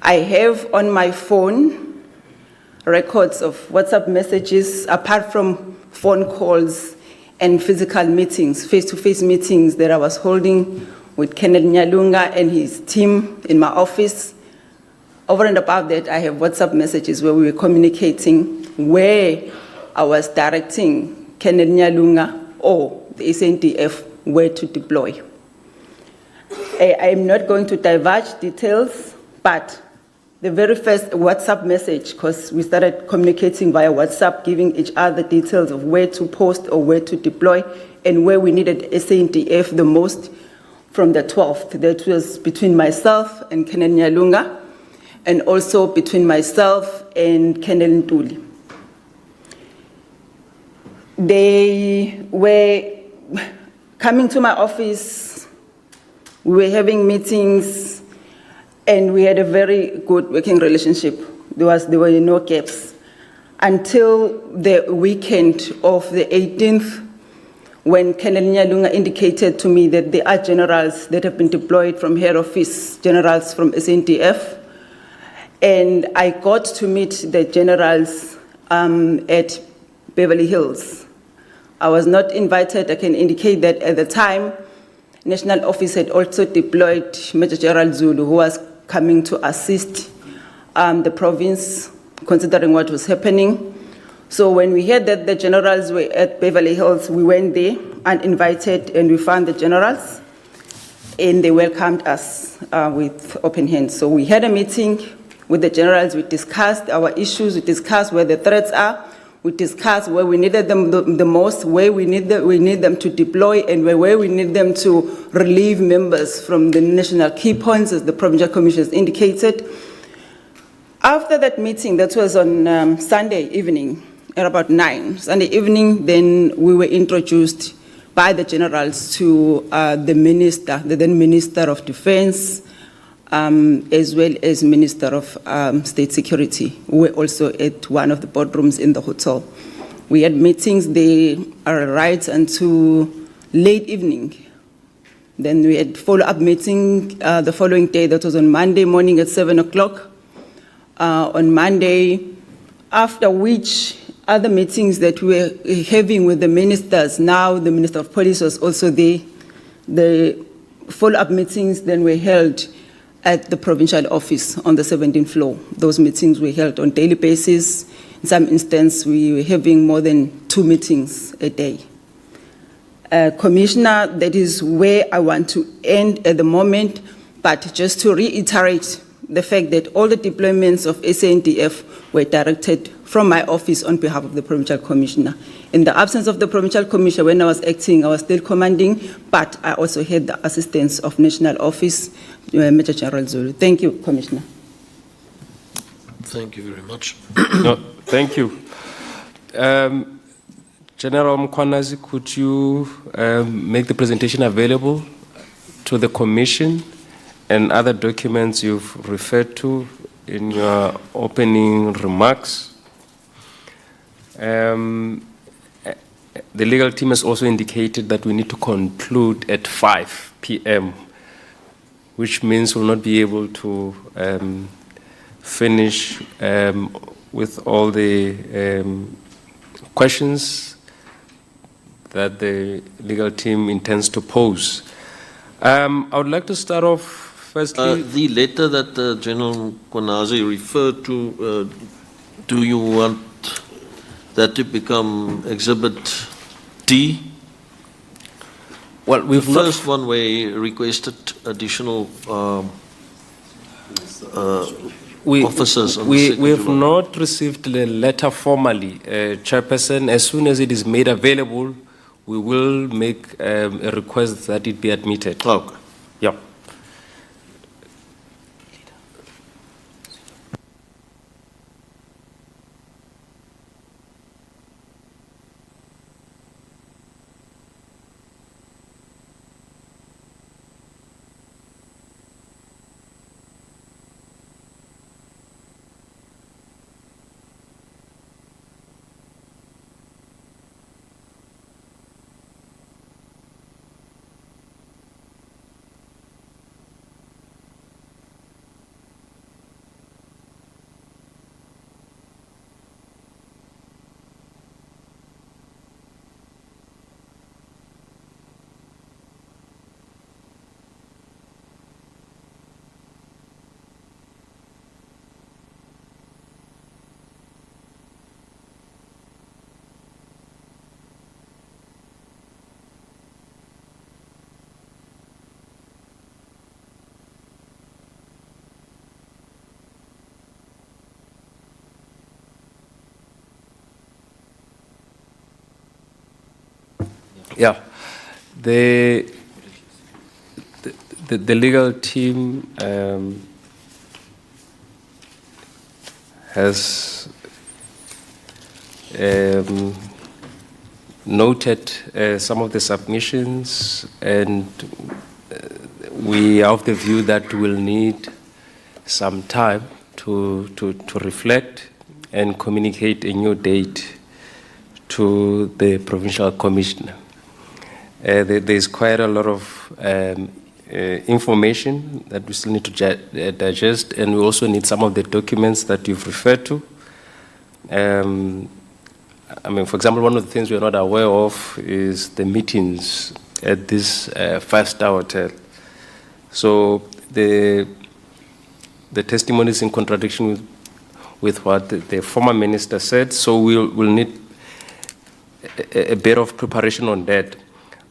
I have on my phone records of WhatsApp messages, apart from phone calls and physical meetings, face-to-face meetings that I was holding with Colonel Nyalunga and his team in my office. Over and above that, I have WhatsApp messages where we were communicating, where I was directing Colonel Nyalunga or the SANDF where to deploy. I am not going to divulge details, but the very first WhatsApp message, because we started communicating via WhatsApp, giving each other details of where to post or where to deploy and where we needed SANDF the most from the 12th. That was between myself and Colonel Nyalunga, and also between myself and Colonel Ntuli. They were coming to my office, we were having meetings, and we had a very good working relationship. There were no gaps. Until the weekend of the 18th, when Colonel Nyalunga indicated to me that there are generals that have been deployed from head office, generals from SANDF, and I got to meet the generals at Beverly Hills. I was not invited. I can indicate that at the time, National Office had also deployed Major General Zulu, who was coming to assist the province, considering what was happening. So when we heard that the generals were at Beverly Hills, we went there uninvited, and we found the generals, and they welcomed us with open hands. So we had a meeting with the generals. We discussed our issues. We discussed where the threats are. We discussed where we needed them the most, where we need them to deploy, and where we need them to relieve members from the national key points, as the provincial commissioners indicated. After that meeting, that was on Sunday evening, at about 9, Sunday evening, then we were introduced by the generals to the minister, the then Minister of Defense, as well as Minister of State Security, who were also at one of the boardrooms in the hotel. We had meetings there right until late evening. Then we had follow-up meeting the following day. That was on Monday morning at 7 o'clock. On Monday, after which other meetings that we were having with the ministers, now the Minister of Police was also there. The follow-up meetings then were held at the provincial office on the 17th floor. Those meetings were held on a daily basis. In some instances, we were having more than 2 meetings a day. Commissioner, that is where I want to end at the moment, but just to reiterate the fact that all the deployments of SANDF were directed from my office on behalf of the Provincial Commissioner. In the absence of the Provincial Commissioner, when I was acting, I was still commanding, but I also had the assistance of National Office, Major General Zulu. Thank you, Commissioner. Thank you very much. No, thank you. General Mkhwanazi, could you make the presentation available to the Commission and other documents you've referred to in your opening remarks? The legal team has also indicated that we need to conclude at 5 p.m., which means we'll not be able to finish with all the questions that the legal team intends to pose. I would like to start off firstly. The letter that General Mkhwanazi referred to, do you want that to become Exhibit D? Well, we've First one we requested additional officers. On we the have not received the letter formally, Chairperson. As soon as it is made available, we will make a request that it be admitted. Okay. Yeah. Yeah, the legal team has noted some of the submissions, and we are of the view that we'll need some time to reflect and communicate a new date to the provincial commissioner. There's quite a lot of information that we still need to digest, and we also need some of the documents that you've referred to. I mean, for example, one of the things we're not aware of is the meetings at this five-star hotel. So the testimony is in contradiction with what the former minister said, so we'll need a bit of preparation on that.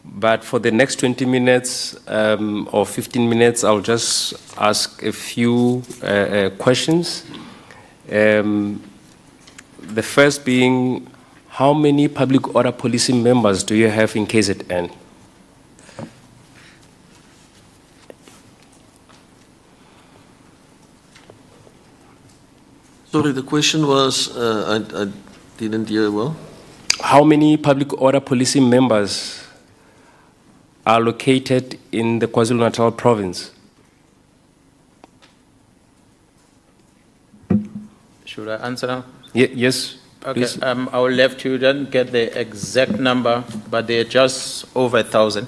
But for the next 20 minutes or 15 minutes, I'll just ask a few questions. The first being, how many public order policing members do you have in KZN? Sorry, the question was, I didn't hear well. How many public order policing members are located in the KwaZulu-Natal province? Should I answer now? Yes, Okay, please. I will leave to then get the exact number, but they're just over 1,000.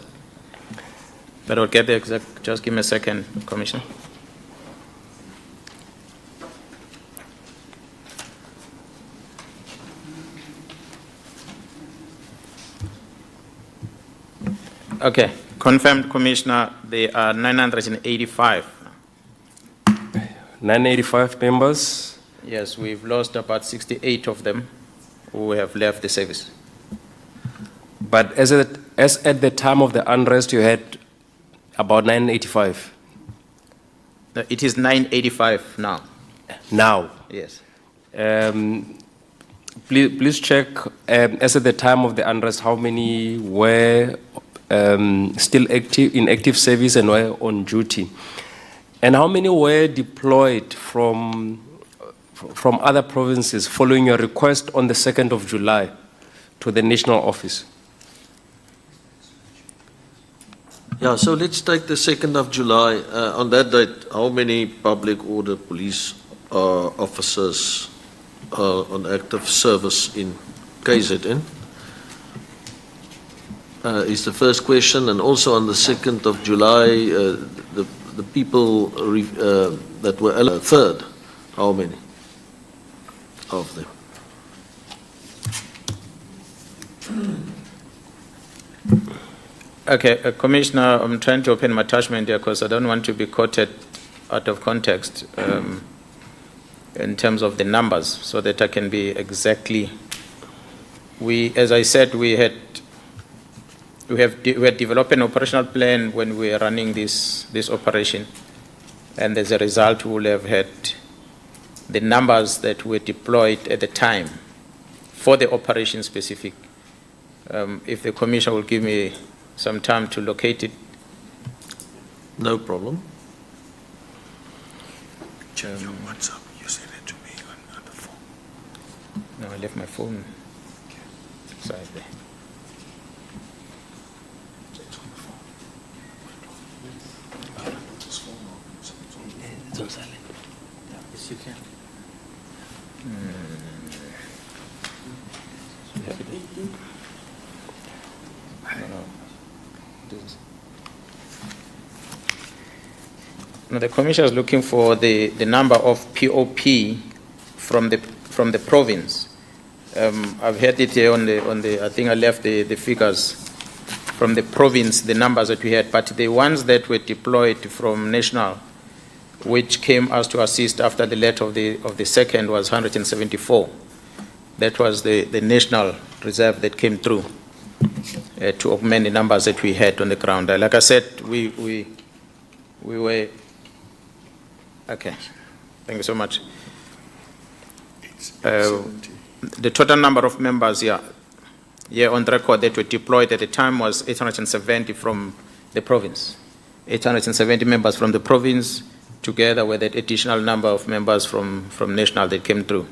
But I'll get the exact, just give me a second, Commissioner. Okay, confirmed, Commissioner, they are 985. 985 members. Yes, we've lost about 68 of them who have left the service. But as at the time of the unrest, you had about 985. It is 985 now. Now, Yes. please check, as at the time of the unrest, how many were still in active service and were on duty? And how many were deployed from other provinces following your request on the 2nd of July to the national office? Yeah, so let's take the 2nd of July. On that date, how many public order police officers are on active service in KZN? Is the first question. And also on the 2nd of July, the people that were a third, how many of them? Okay, Commissioner, I'm trying to open my attachment here because I don't want to be quoted out of context in terms of the numbers, so that I can be exactly. As I said, we had developed an operational plan when we were running this operation, and as a result, we will have had the numbers that were deployed at the time for the operation specific. If the Commissioner will give me some time to locate it. No problem. Check your WhatsApp. You sent it to me on the phone. No, I left my phone inside there. It's on the phone. It's on silent. Yes, you can. No, the Commissioner is looking for the number of POP from the province. I've had it here on the. I think I left the figures from the province, the numbers that we had, but the ones that were deployed from national, which came us to assist after the letter of the second, was 174. That was the national reserve that came through to augment the numbers that we had on the ground. Like I said, we were. Okay, thank you so much. It's The total number of members, yeah. here on record that were deployed at the time was 870 from the province. 870 members from the province, together with that additional number of members from national that came through.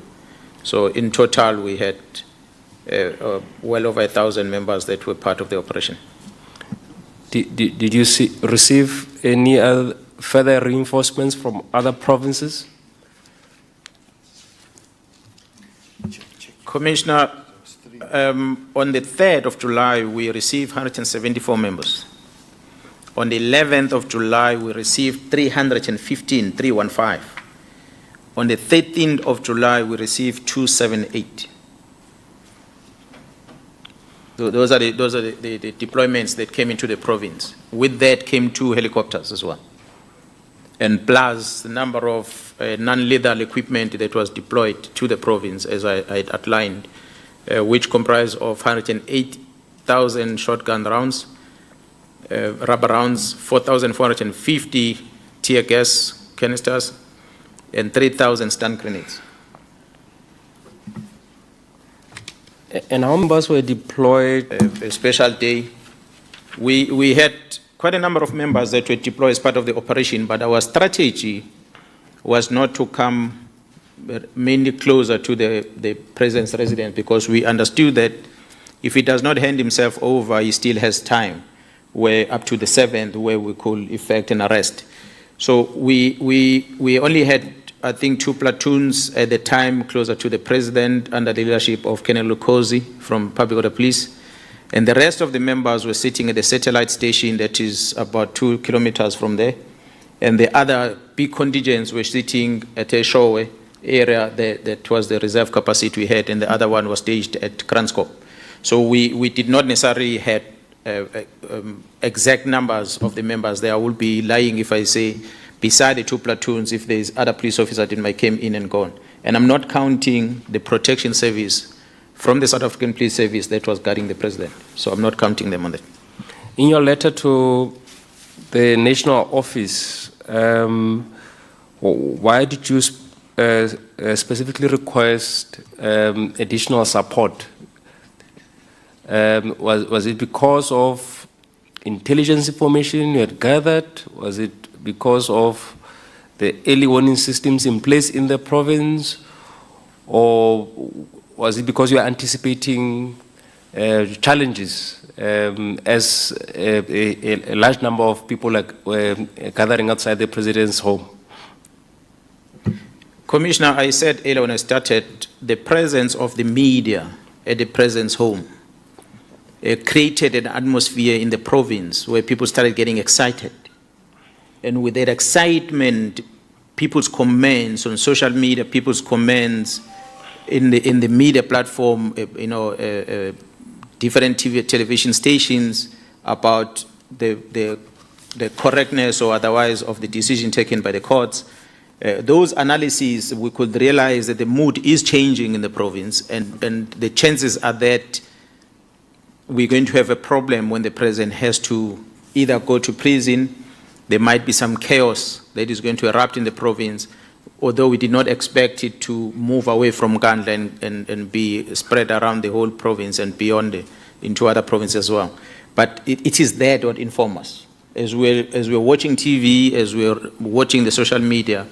So in total, we had well over 1,000 members that were part of the operation. Did you receive any other further reinforcements from other provinces? Commissioner, on the 3rd of July, we received 174 members. On the 11th of July, we received 315. On the 13th of July, we received 278. So those are the deployments that came into the province. With that came 2 helicopters as well. And plus the number of non-lethal equipment that was deployed to the province, as I outlined, which comprised of 108,000 shotgun rounds, rubber rounds, 4,450 tear gas canisters, and 3,000 stun grenades. And how many members were deployed? A special day. We had quite a number of members that were deployed as part of the operation, but our strategy was not to come mainly closer to the president's residence, because we understood that if he does not hand himself over, he still has time, where up to the 7th, where we could effect an arrest. So we only had, I think, 2 platoons at the time closer to the president under the leadership of Colonel 𝐬𝐻𝐫𝐫𝐢𝐻𝐞 from Public Order Police. And the rest of the members were sitting at the satellite station that is about 2 kilometers from there. And the other big contingents were sitting at a 𝐬𝐻𝐫𝐻𝐞 area that was the reserve capacity we had, and the other one was staged at Kranskop. So we did not necessarily have exact numbers of the members. There will be lying if I say beside the 2 platoons, if there's other police officers that might came in and gone. And I'm not counting the protection service from the South African Police Service that was guarding the president. So I'm not counting them on that. In your letter to the national office, why did you specifically request additional support? Was it because of intelligence information you had gathered? Was it because of the early warning systems in place in the province? Or was it because you are anticipating challenges as a large number of people were gathering outside the president's home? Commissioner, I said earlier when I started, the presence of the media at the president's home created an atmosphere in the province where people started getting excited. And with that excitement, people's comments on social media, people's comments in the media platform, different television stations about the correctness or otherwise of the decision taken by the courts. Those analyses, we could realize that the mood is changing in the province, and the chances are that we're going to have a problem when the president has to either go to prison. There might be some chaos that is going to erupt in the province, although we did not expect it to move away from Gandla and be spread around the whole province and beyond into other provinces as well. But it is there to inform us. As we're watching TV, as we're watching the social media,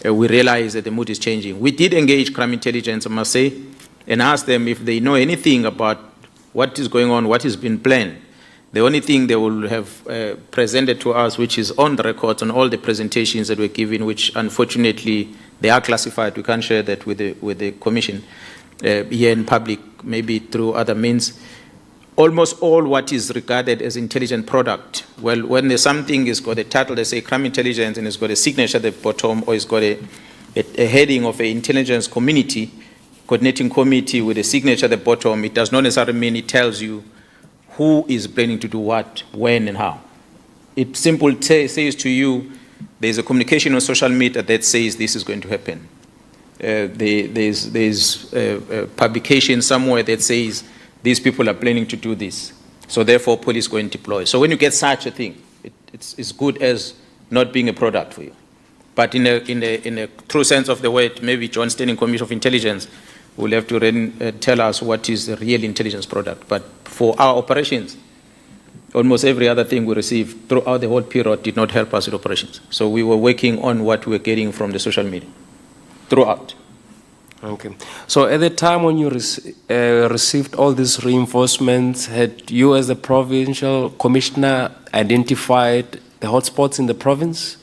we realize that the mood is changing. We did engage crime intelligence, I must say, and ask them if they know anything about what is going on, what has been planned. The only thing they will have presented to us, which is on the records on all the presentations that were given, which unfortunately they are classified. We can't share that with the commission here in public, maybe through other means. Almost all what is regarded as intelligent product, well, when there's something is got a title, they say crime intelligence, and it's got a signature at the bottom, or it's got a heading of an intelligence community, coordinating committee with a signature at the bottom, it does not necessarily mean it tells you who is planning to do what, when, and how. It simply says to you, there's a communication on social media that says this is going to happen. There's a publication somewhere that says these people are planning to do this. So therefore, police go and deploy. So when you get such a thing, it's good as not being a product for you. But in a true sense of the word, maybe Joint Standing Commission of Intelligence will have to tell us what is the real intelligence product. But for our operations, almost every other thing we received throughout the whole period did not help us with operations. So we were working on what we were getting from the social media throughout. Okay. So at the time when you received all these reinforcements, had you as the provincial commissioner identified the hotspots in the province?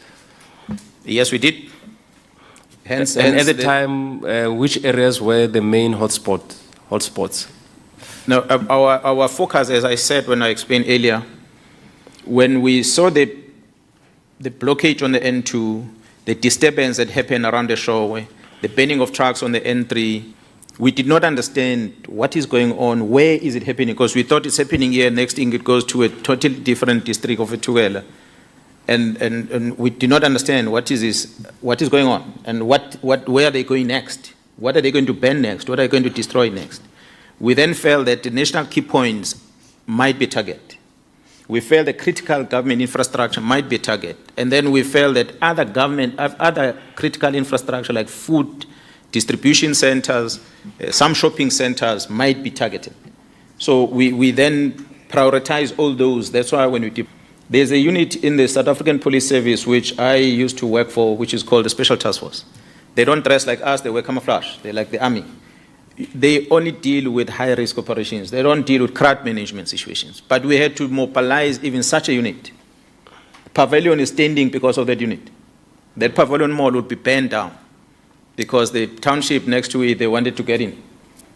Yes, we did. Hence, And at the time, which areas were the main hotspots? No, our focus, as I said when I explained earlier, when we saw the blockage on the N2, the disturbance that happened around the shoreway, the burning of trucks on the N3, we did not understand what is going on, where is it happening, because we thought it's happening here, next thing it goes to a totally different district of Etuela. And we did not understand what is going on, and where are they going next? What are they going to burn next? What are they going to destroy next? We then felt that the national key points might be target. We felt the critical government infrastructure might be target. And then we felt that other critical infrastructure like food distribution centers, some shopping centers might be targeted. So we then prioritize all those. That's why when there's a unit in the South African Police Service which I used to work for, which is called the Special Task Force. They don't dress like us, they wear camouflage. They're like the army. They only deal with high-risk operations. They don't deal with crowd management situations. But we had to mobilize even such a unit. Pavilion is standing because of that unit. That pavilion mall would be burned down because the township next to it, they wanted to get in.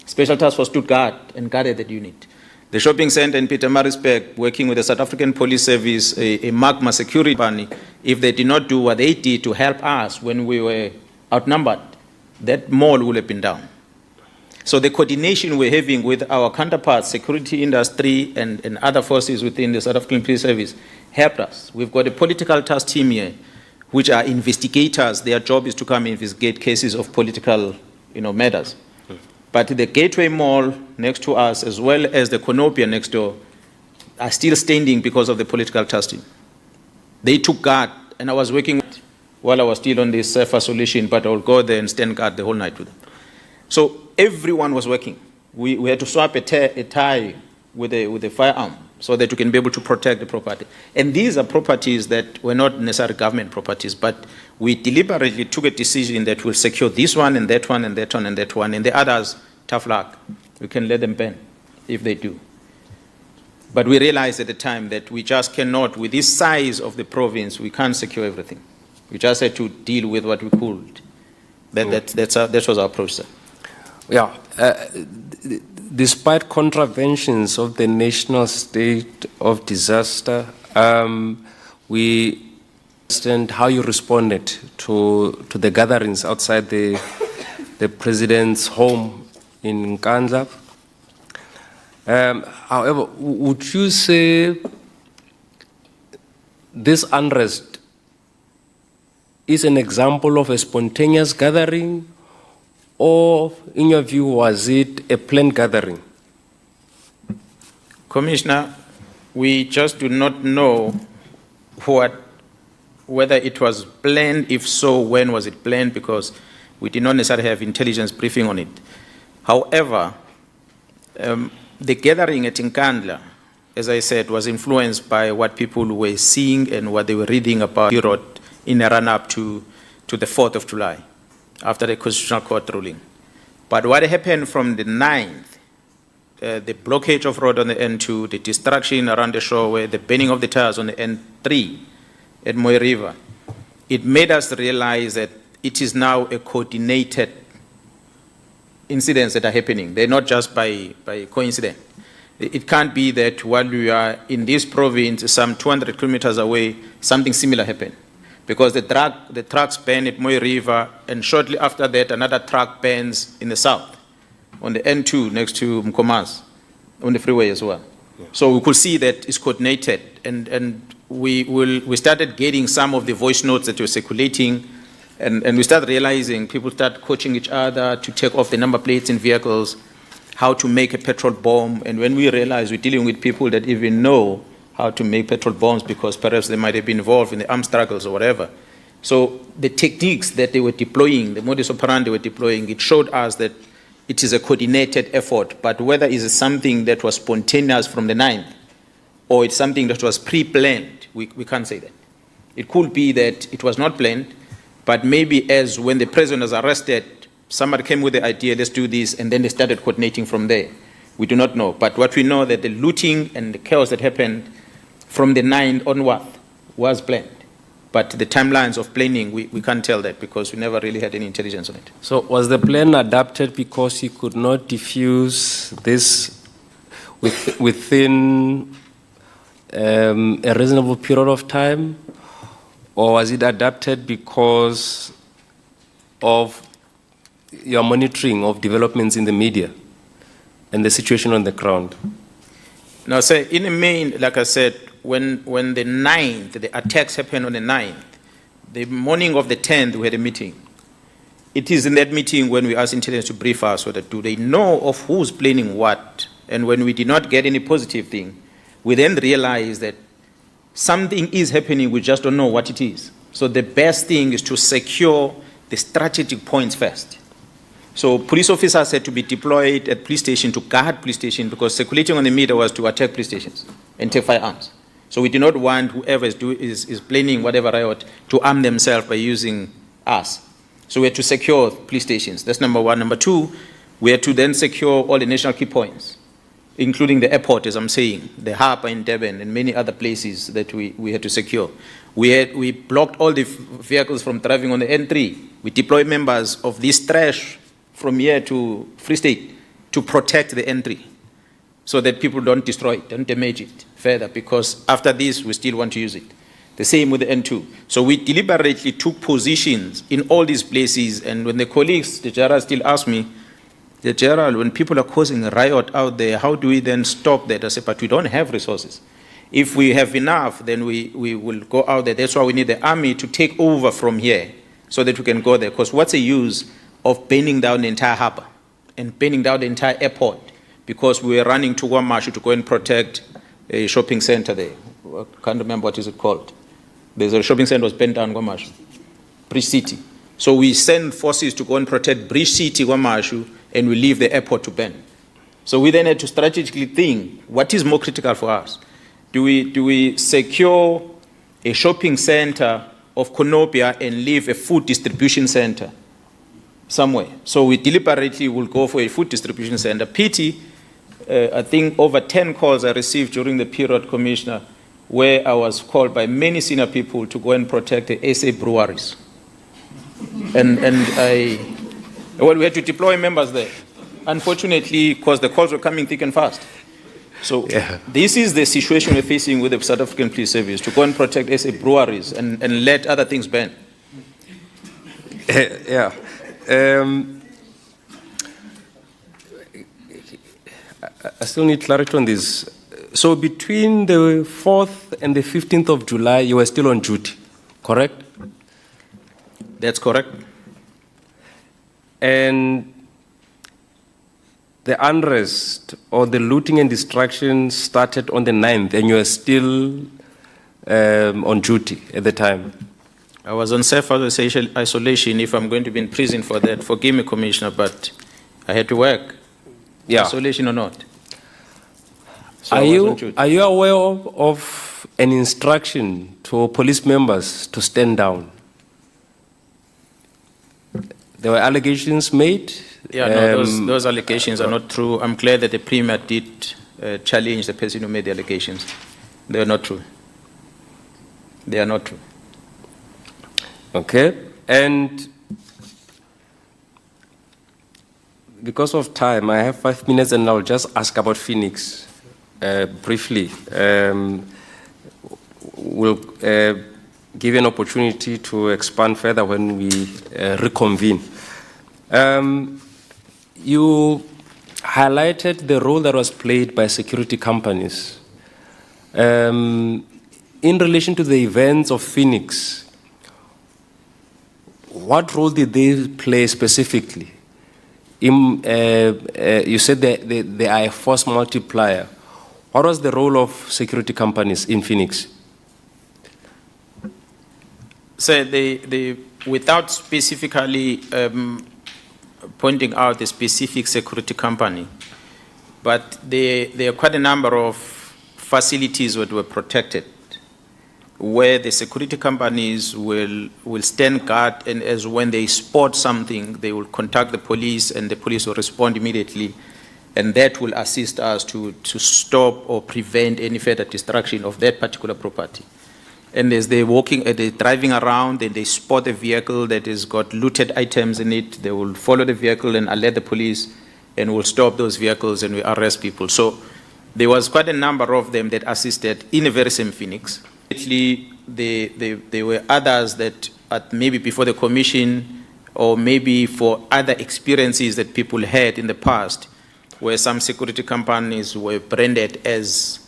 Special Task Force stood guard and guarded that unit. The shopping center in Pietermaritzburg, working with the South African Police Service, a Magma security company, if they did not do what they did to help us when we were outnumbered, that mall would have been down. So the coordination we're having with our counterparts, security industry, and other forces within the South African Police Service helped us. We've got a political task team here, which are investigators. Their job is to come investigate cases of political matters. But the Gateway Mall next to us, as well as the Conopia next door, are still standing because of the political task team. They took guard, and I was working while I was still on this SAHRC solution, but I will go there and stand guard the whole night with them. So everyone was working. We had to swap a tie with a firearm so that we can be able to protect the property. And these are properties that were not necessarily government properties, but we deliberately took a decision that we'll secure this one and that one and that one and that one, and the others, tough luck. We can let them burn if they do. But we realized at the time that we just cannot, with this size of the province, we can't secure everything. We just had to deal with what we could. That was our approach, sir. Yeah. Despite contraventions of the national state of disaster, we understand how you responded to the gatherings outside the president's home in Nkandla. However, would you say this unrest is an example of a spontaneous gathering, or, in your view, was it a planned gathering? Commissioner, we just do not know whether it was planned. If so, when was it planned? Because we did not necessarily have intelligence briefing on it. However, the gathering at Nkandla, as I said, was influenced by what people were seeing and what they were reading about Europe in a run-up to the 4th of July, after the Constitutional Court ruling. But what happened from the 9th, the blockage of road on the N2, the destruction around the shoreway, the burning of the tires on the N3 at Mooi River, it made us realize that it is now a coordinated incidents that are happening. They're not just by coincidence. It can't be that while we are in this province, some 200 kilometers away, something similar happened. Because the trucks burn at Mooi River, and shortly after that, another truck burns in the south, on the N2 next to Mkhwanazi, on the freeway as well. Yeah. So we could see that it's coordinated, and we started getting some of the voice notes that were circulating, and we started realizing people start coaching each other to take off the number plates in vehicles, how to make a petrol bomb, and when we realized we're dealing with people that even know how to make petrol bombs because perhaps they might have been involved in the armed struggles or whatever. So the techniques that they were deploying, the modus operandi they were deploying, it showed us that it is a coordinated effort, but whether it is something that was spontaneous from the 9th or it's something that was pre-planned, we can't say that. It could be that it was not planned, but maybe as when the president was arrested, somebody came with the idea, let's do this, and then they started coordinating from there. We do not know. But what we know that the looting and the chaos that happened from the 9th onward was planned. But the timelines of planning, we can't tell that because we never really had any intelligence on it. So was the plan adapted because you could not diffuse this within a reasonable period of time? Or was it adapted because of your monitoring of developments in the media and the situation on the ground? Now, say in the main, like I said, when the 9th, the attacks happened on the 9th, the morning of the 10th, we had a meeting. It is in that meeting when we asked intelligence to brief us whether do they know of who's planning what. And when we did not get any positive thing, we then realized that something is happening, we just don't know what it is. So the best thing is to secure the strategic points first. So police officers had to be deployed at police station to guard police station because circulating on the media was to attack police stations and take firearms. So we do not want whoever is planning whatever riot to arm themselves by using us. So we had to secure police stations. That's number one. Number two, we had to then secure all the national key points, including the airport, as I'm saying, the harbour in Durban and many other places that we had to secure. We blocked all the vehicles from driving on the N3. We deployed members of this trash from here to Free State to protect the N3 so that people don't destroy it, don't damage it further, because after this, we still want to use it. The same with the N2. So we deliberately took positions in all these places, and when the colleagues, the general still ask me, the general, when people are causing a riot out there, how do we then stop that? I said, but we don't have resources. If we have enough, then we will go out there. That's why we need the army to take over from here so that we can go there. Because what's the use of burning down the entire harbour and burning down the entire airport because we were running to KwaMashu to go and protect a shopping centre there. I can't remember what is it called. There's a shopping centre was burnt down in KwaMashu, Bridge City. So we send forces to go and protect Bridge City, KwaMashu, and we leave the airport to burn. So we then had to strategically think, what is more critical for us? Do we secure a shopping centre of Konopia and leave a food distribution centre somewhere? So we deliberately will go for a food distribution centre. Pity, I think over 10 calls I received during the period, Commissioner, where I was called by many senior people to go and protect the SA breweries. Well, we had to deploy members there. Unfortunately, because the calls were coming thick and fast. So this is the situation we're facing with the South African Police Service, to go and protect SA breweries and let other things burn. I still need clarity on this. So between the 4th and the 15th of July, you were still on duty, correct? That's correct. And the unrest or the looting and destruction started on the 9th, and you were still on duty at the time? I was on self-isolation. If I'm going to be in prison for that, forgive me, Commissioner, but I had to work. Yeah. Isolation or not. So Are you aware of an instruction to police members to stand down? There were allegations made. Yeah, no, those allegations are not true. I'm glad that the Premier did challenge the person who made the allegations. They are not true. They are not true. Okay. And because of time, I have 5 minutes, and I'll just ask about Phoenix briefly. We'll give you an opportunity to expand further when we reconvene. You highlighted the role that was played by security companies. In relation to the events of Phoenix, what role did they play specifically? You said that they are a force multiplier. What was the role of security companies in Phoenix? So without specifically pointing out the specific security company, but there are quite a number of facilities that were protected, where the security companies will stand guard, and as when they spot something, they will contact the police, and the police will respond immediately, and that will assist us to stop or prevent any further destruction of that particular property. And as they're driving around and they spot a vehicle that has got looted items in it, they will follow the vehicle and alert the police, and will stop those vehicles and we arrest people. So there was quite a number of them that assisted in the very same Phoenix. Actually, there were others that maybe before the commission or maybe for other experiences that people had in the past, where some security companies were branded as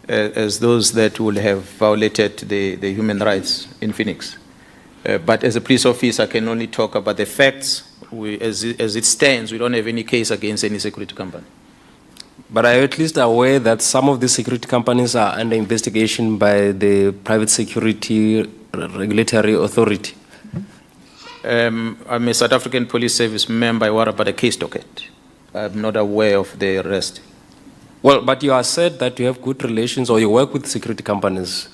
those that would have violated the human rights in Phoenix. But as a police officer, I can only talk about the facts. As it stands, we don't have any case against any security company. But are you at least aware that some of these security companies are under investigation by the Private Security Regulatory Authority? I'm a South African Police Service member. What about the case docket? I'm not aware of the arrest. Well, but you have said that you have good relations or you work with security companies.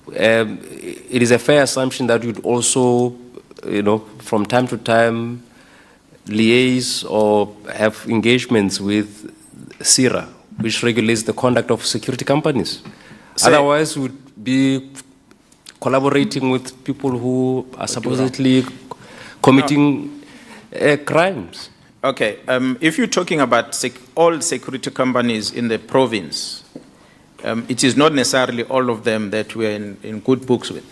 It is a fair assumption that you'd also, from time to time, liaise or have engagements with SAHRC, which regulates the conduct of security companies. Otherwise, would be collaborating with people who are supposedly committing crimes. Okay, if you're talking about all security companies in the province, it is not necessarily all of them that we're in good books with.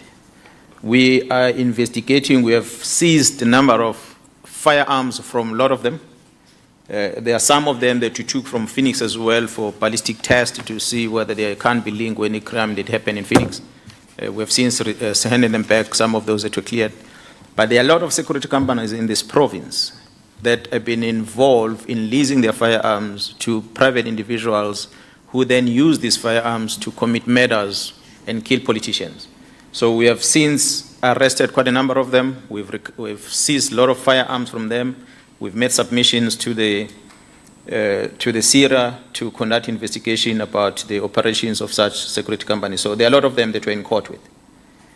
We are investigating. We have seized a number of firearms from a lot of them. There are some of them that we took from Phoenix as well for ballistic tests to see whether they can't be linked with any crime that happened in Phoenix. We have since handed them back, some of those that were cleared. But there are a lot of security companies in this province that have been involved in leasing their firearms to private individuals who then use these firearms to commit murders and kill politicians. So we have since arrested quite a number of them. We've seized a lot of firearms from them. We've made submissions to the SAHRC to conduct investigation about the operations of such security companies. So there are a lot of them that we're in court with.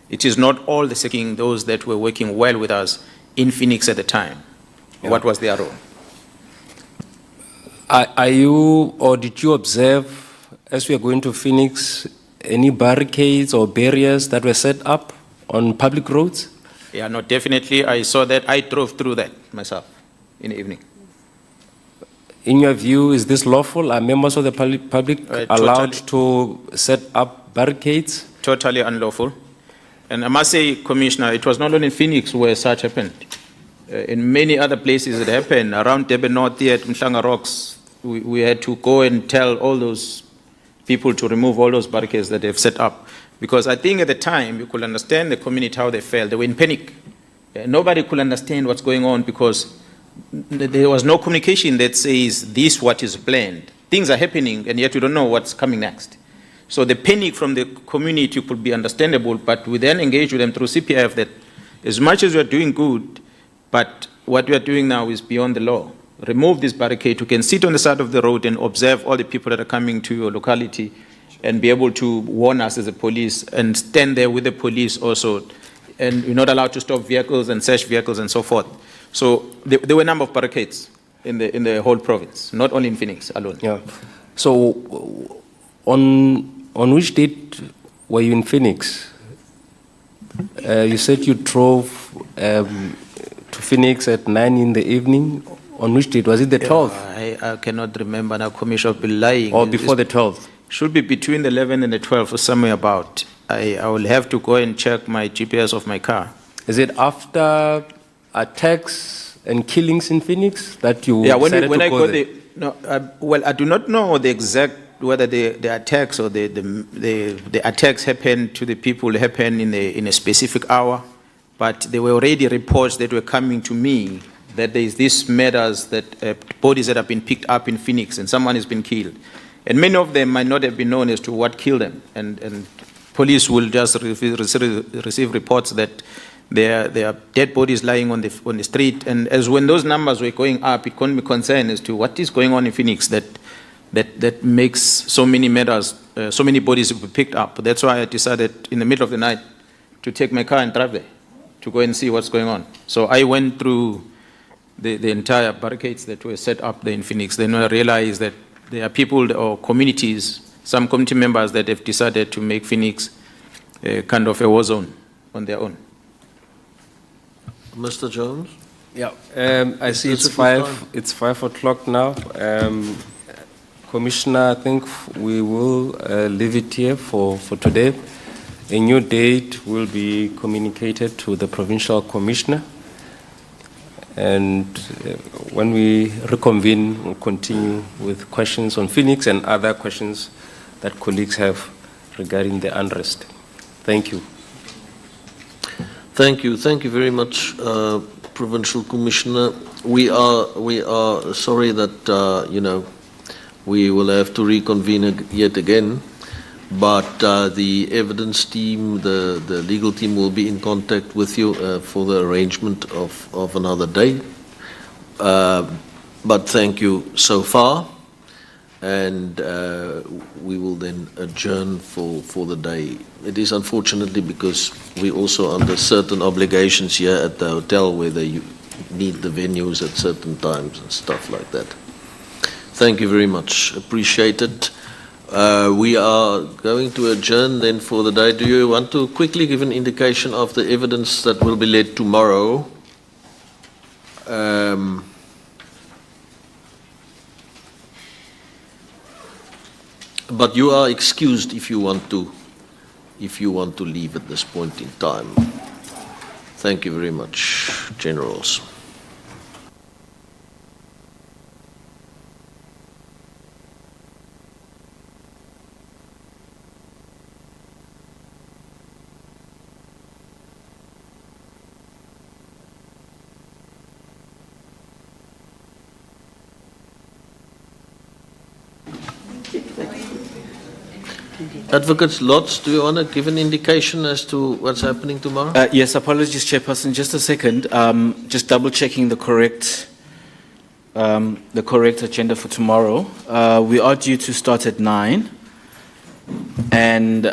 It is not all those that were working well with us in Phoenix at the time. Yeah. What was their role? Are you, or did you observe, as we are going to Phoenix, any barricades or barriers that were set up on public roads? Yeah, no, definitely. I saw that. I drove through that myself in the evening. In your view, is this lawful? Are members of the public allowed to set up barricades? Totally unlawful. And I must say, Commissioner, it was not only in Phoenix where such happened. In many other places it happened. Around Durban North here at Mhlanga Rocks, we had to go and tell all those people to remove all those barricades that they've set up. Because I think at the time, you could understand the community, how they felt. They were in panic. Nobody could understand what's going on because there was no communication that says this what is planned. Things are happening and yet we don't know what's coming next. So the panic from the community could be understandable, but we then engage with them through CPF that as much as we are doing good, but what we are doing now is beyond the law. Remove this barricade. You can sit on the side of the road and observe all the people that are coming to your locality and be able to warn us as a police and stand there with the police also. And you're not allowed to stop vehicles and search vehicles and so forth. So there were a number of barricades in the whole province, not only in Phoenix alone. Yeah. So on which date were you in Phoenix? You said you drove to Phoenix at 9 in the evening. On which date? Was it the 12th? I cannot remember now, Commissioner, I'll be lying. Or before the 12th? Should be between the 11th and the 12th or somewhere about. I will have to go and check my GPS of my car. Is it after attacks and killings in Phoenix that you decided when to I go got there? well, I do not know the exact whether the attacks or the attacks happened to the people happened in a specific hour, but there were already reports that were coming to me that there is these murders, that bodies that have been picked up in Phoenix and someone has been killed. And many of them might not have been known as to what killed them. And police will just receive reports that There are dead bodies lying on the street, and as when those numbers were going up, it caused me concern as to what is going on in Phoenix that makes so many murders, so many bodies be picked up. That's why I decided in the middle of the night to take my car and drive there to go and see what's going on. So I went through the entire barricades that were set up there in Phoenix. Then I realized that there are people or communities, some community members that have decided to make Phoenix a kind of a war zone on their own. Mr. Jones? Yeah, I see Is it's this a good time? it's 5 o'clock now. Commissioner, I think we will leave it here for today. A new date will be communicated to the provincial commissioner. And when we reconvene, we'll continue with questions on Phoenix and other questions that colleagues have regarding the unrest. Thank you. Thank you. Thank you very much, Provincial Commissioner. We are sorry that, we will have to reconvene yet again, but the evidence team, the legal team will be in contact with you for the arrangement of another day. But thank you so far, and we will then adjourn for the day. It is unfortunately because we also under certain obligations here at the hotel where they need the venues at certain times and stuff like that. Thank you very much. Appreciate it. We are going to adjourn then for the day. Do you want to quickly give an indication of the evidence that will be led tomorrow? But you are excused if you want to leave at this point in time. Thank you very much, Generals. Advocates Lotz, do you want to give an indication as to what's happening tomorrow? Yes, apologies, Chairperson. Just a second. Just double checking the correct agenda for tomorrow. We are due to start at 9, and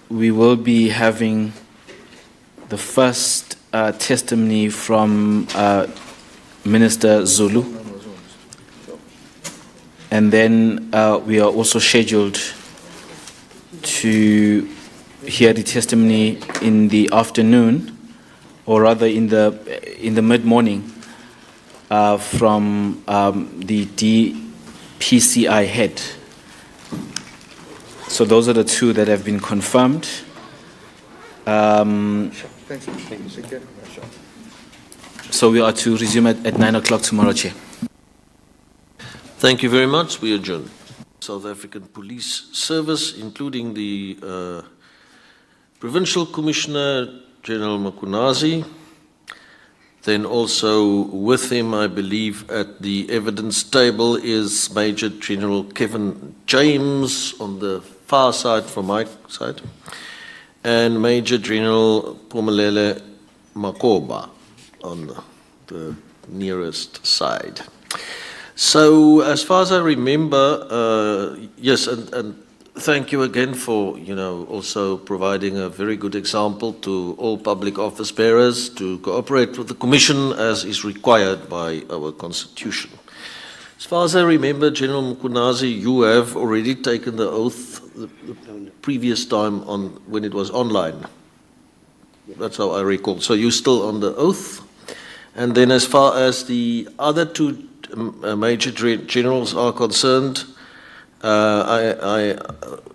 we will be having the first testimony from Minister Zulu, and then we are also scheduled to hear the testimony in the afternoon, or rather in the mid-morning, from the DPCI head. So those are the two that have been confirmed. So we are to resume at 9 o'clock tomorrow, Chair. Thank you very much. We adjourn. South African Police Service, including the Provincial Commissioner, General Mkhwanazi, then also with him, I believe, at the evidence table is Major General Kevin James on the far side from my side, and Major General Phumelele Makoba on the nearest side. So, as far as I remember, yes, and thank you again for, also providing a very good example to all public office bearers to cooperate with the Commission as is required by our Constitution. As far as I remember, General Mkhwanazi, you have already taken the oath the previous time when it was online. That's how I recall. So you're still on the oath. And then as far as the other two Major Generals are concerned, I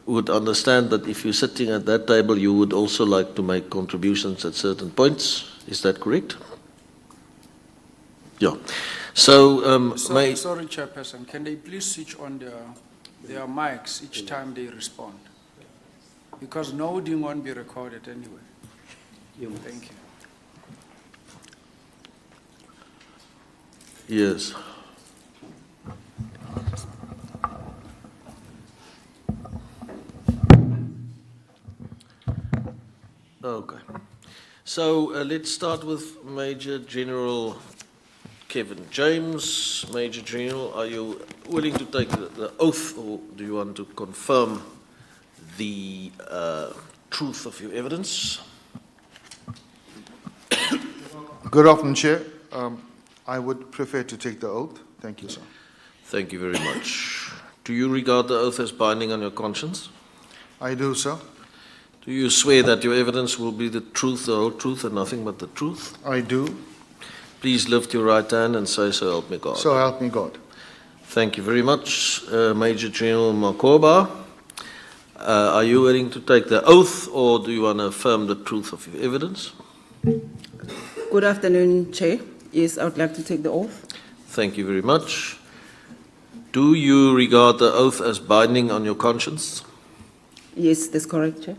would understand that if you're sitting at that table, you would also like to make contributions at certain points. Is that correct? Yeah. So, sorry, Chairperson, can they please switch on their mics each time they respond? Because no audio won't be recorded anyway. Thank you. Yes. Okay. So let's start with Major General Kevin James. Major General, are you willing to take the oath, or do you want to confirm the truth of your evidence? Good afternoon, Chair. I would prefer to take the oath. Thank you, sir. Thank you very much. Do you regard the oath as binding on your conscience? I do, sir. Do you swear that your evidence will be the truth, the whole truth, and nothing but the truth? I do. Please lift your right hand and say, "So help me God." So help me God. Thank you very much, Major General Makhoba. Are you willing to take the oath, or do you want to affirm the truth of your evidence? Good afternoon, Chair. Yes, I would like to take the oath. Thank you very much. Do you regard the oath as binding on your conscience? Yes, that's correct, Chair.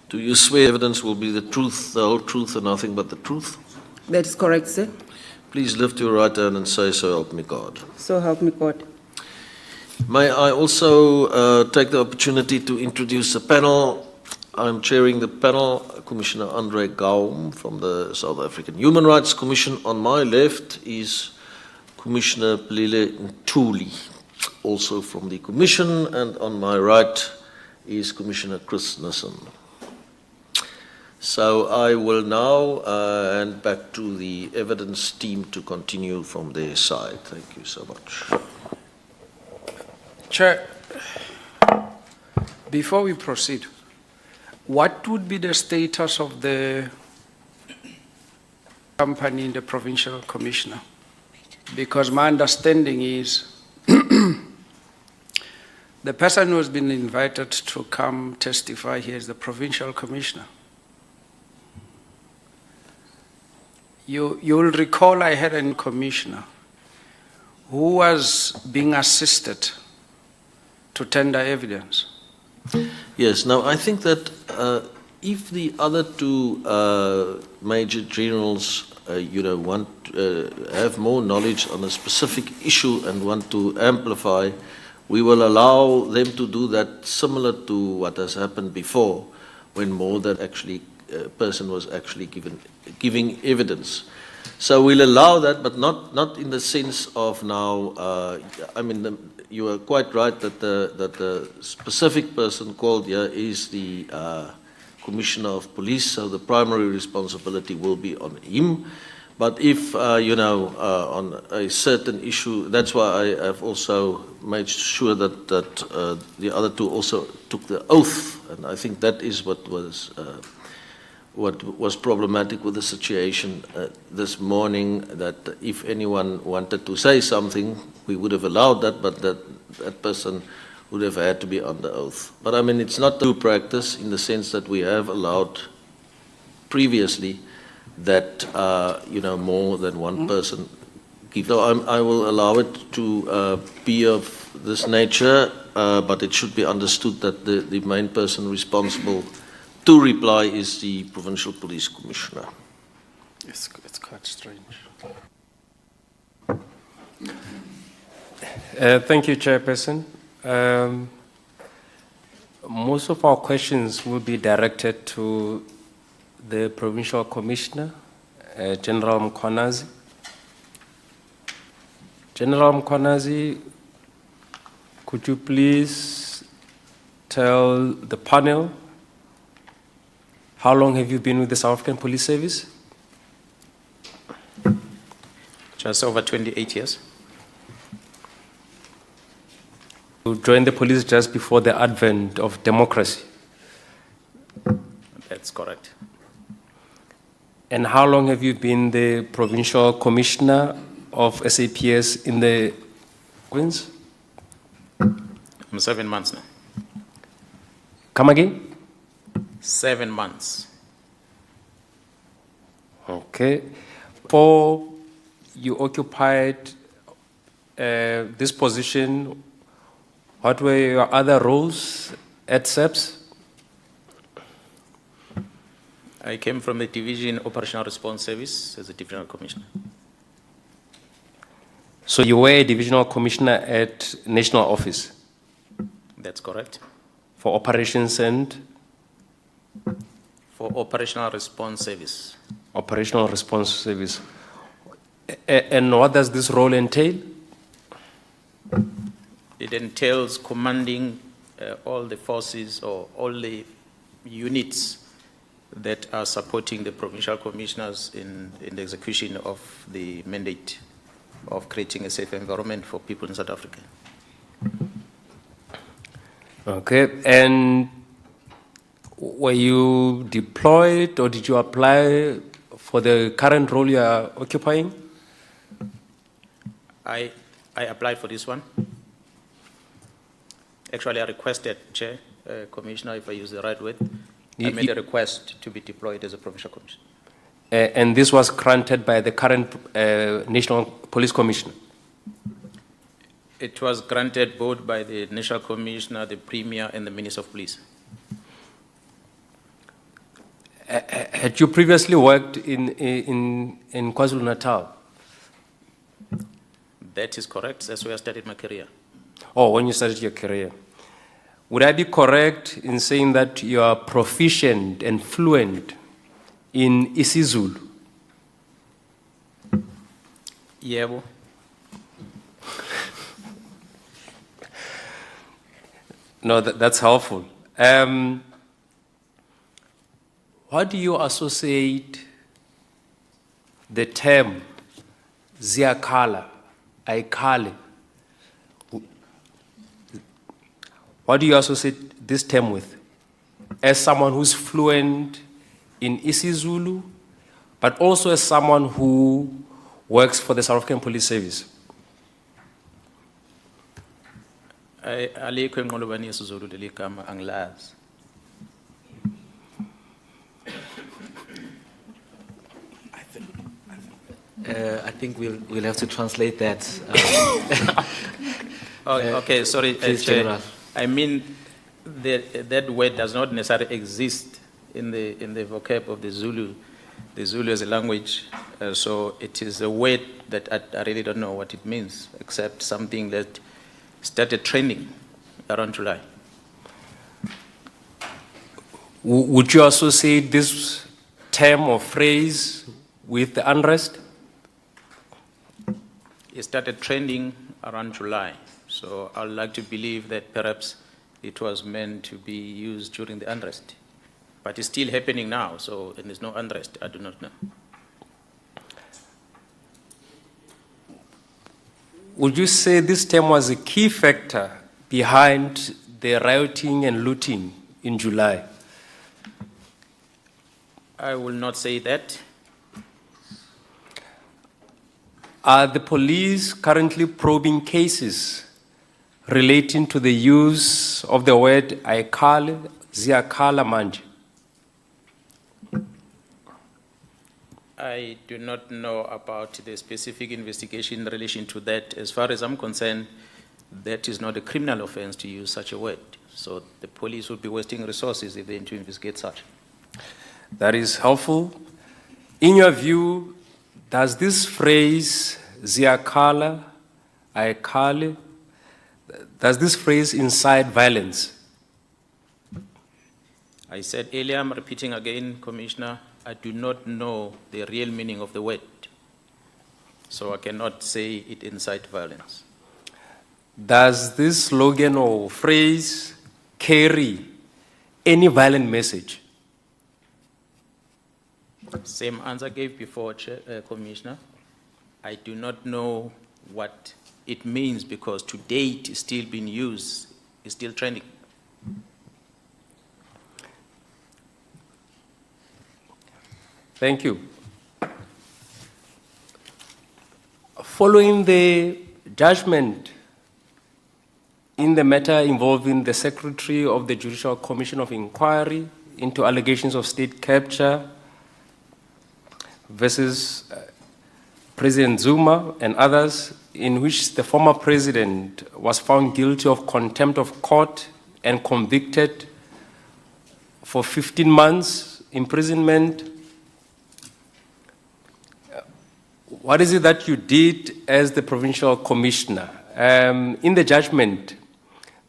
Do you swear evidence will be the truth, the whole truth, and nothing but the truth? That is correct, sir. Please lift your right hand and say, "So help me God." So help me God. May I also take the opportunity to introduce the panel. I'm chairing the panel, Commissioner Andre Gaum from the South African Human Rights Commission. On my left is Commissioner Plile Ntuli, also from the Commission, and on my right is Commissioner Chris Nissen. So I will now hand back to the evidence team to continue from their side. Thank you so much. Chair, before we proceed, what would be the status of the company in the provincial commissioner? Because my understanding is the person who has been invited to come testify here is the provincial commissioner. You'll recall I had a commissioner who was being assisted to tender evidence. Yes, now I think that if the other two major generals have more knowledge on a specific issue and want to amplify, we will allow them to do that, similar to what has happened before, when more than actually a person was actually giving evidence. So we'll allow that, but not in the sense of now. You are quite right that the specific person called here is the Commissioner of Police, so the primary responsibility will be on him. But if, on a certain issue, that's why I have also made sure that the other two also took the oath, and I think that is what was problematic with the situation this morning, that if anyone wanted to say something, we would have allowed that, but that person would have had to be under oath. But I mean, it's not true practice in the sense that we have allowed previously that, more than one person give. So I will allow it to be of this nature, but it should be understood that the main person responsible to reply is the Provincial Police Commissioner. It's quite strange. Thank you, Chairperson. Most of our questions will be directed to the Provincial Commissioner, General Mkhwanazi. General Mkhwanazi, could you please tell the panel how long have you been with the South African Police Service? Just over 28 years. You joined the police just before the advent of democracy. That's correct. And how long have you been the Provincial Commissioner of SAPS in the province? I'm 7 months now. Come again? 7 months. Okay. Before you occupied this position, what were your other roles at SAPS? I came from the Division Operational Response Service as a Divisional Commissioner. So you were a Divisional Commissioner at National Office? That's correct. For operations and? For operational response service. Operational response service. And what does this role entail? It entails commanding all the forces or all the units that are supporting the provincial commissioners in the execution of the mandate of creating a safe environment for people in South Africa. Okay, and were you deployed or did you apply for the current role you are occupying? I applied for this one. Actually, I requested, Chair, Commissioner, if I use the right word, I made a request to be deployed as a provincial commissioner. And this was granted by the current National Police Commissioner? It was granted both by the National Commissioner, the Premier, and the Minister of Police. Had you previously worked in KwaZulu-Natal? That is correct. That's where I started my career. Oh, when you started your career. Would I be correct in saying that you are proficient and fluent in isiZulu? Yebo. No, that's helpful. What do you associate the term 𝐬𝐮𝐬𝐫𝐢𝐛𝐬𝐜𝐫𝐢𝐛𝐞? What do you associate this term with? As someone who's fluent in isiZulu, but also as someone who works for the South African Police Service. Alikho enqolobani yesiZulu leli gama angilazi. I think we'll have to translate that. Okay, sorry, Please, Chair. General. I mean, that word does not necessarily exist in the vocab of the Zulu as a language. So it is a word that I really don't know what it means, except something that started trending around July. Would you associate this term or phrase with the unrest? It started trending around July. So I'd like to believe that perhaps it was meant to be used during the unrest. But it's still happening now, so and there's no unrest. I do not know. Would you say this term was a key factor behind the rioting and looting in July? I will not say that. Are the police currently probing cases relating to the use of the word 𝐼KHALE manje? I do not know about the specific investigation in relation to that. As far as I'm concerned, that is not a criminal offense to use such a word. So the police would be wasting resources if they need to investigate such. That is helpful. In your view, does this phrase 𝐬𝐼KHALE, does this phrase incite violence? I said earlier, I'm repeating again, Commissioner, I do not know the real meaning of the word. So I cannot say it incites violence. Does this slogan or phrase carry any violent message? Same answer I gave before, Commissioner. I do not know what it means because to date it's still being used, it's still trending. Thank you. Following the judgment in the matter involving the Secretary of the Judicial Commission of Inquiry into allegations of state capture versus President Zuma and others, in which the former president was found guilty of contempt of court and convicted for 15 months imprisonment. What is it that you did as the provincial commissioner? In the judgment,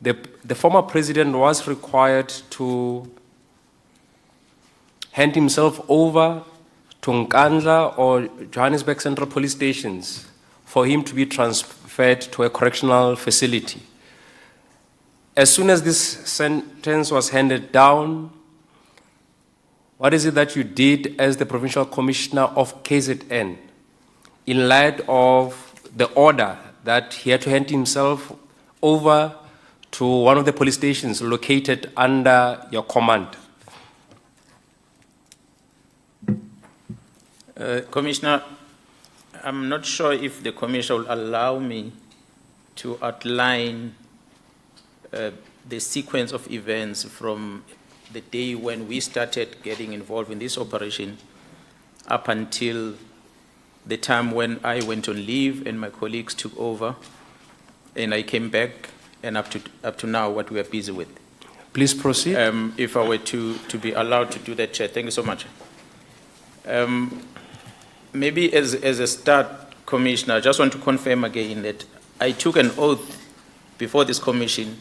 the former president was required to hand himself over to Nkandla or Johannesburg Central Police Stations for him to be transferred to a correctional facility. As soon as this sentence was handed down, what is it that you did as the Provincial Commissioner of KZN in light of the order that he had to hand himself over to one of the police stations located under your command? Commissioner, I'm not sure if the Commissioner will allow me to outline the sequence of events from the day when we started getting involved in this operation up until the time when I went on leave and my colleagues took over, and I came back, and up to now what we are busy with. Please proceed. If I were to be allowed to do that, Chair. Thank you so much. Maybe as a start, Commissioner, I just want to confirm again that I took an oath before this commission,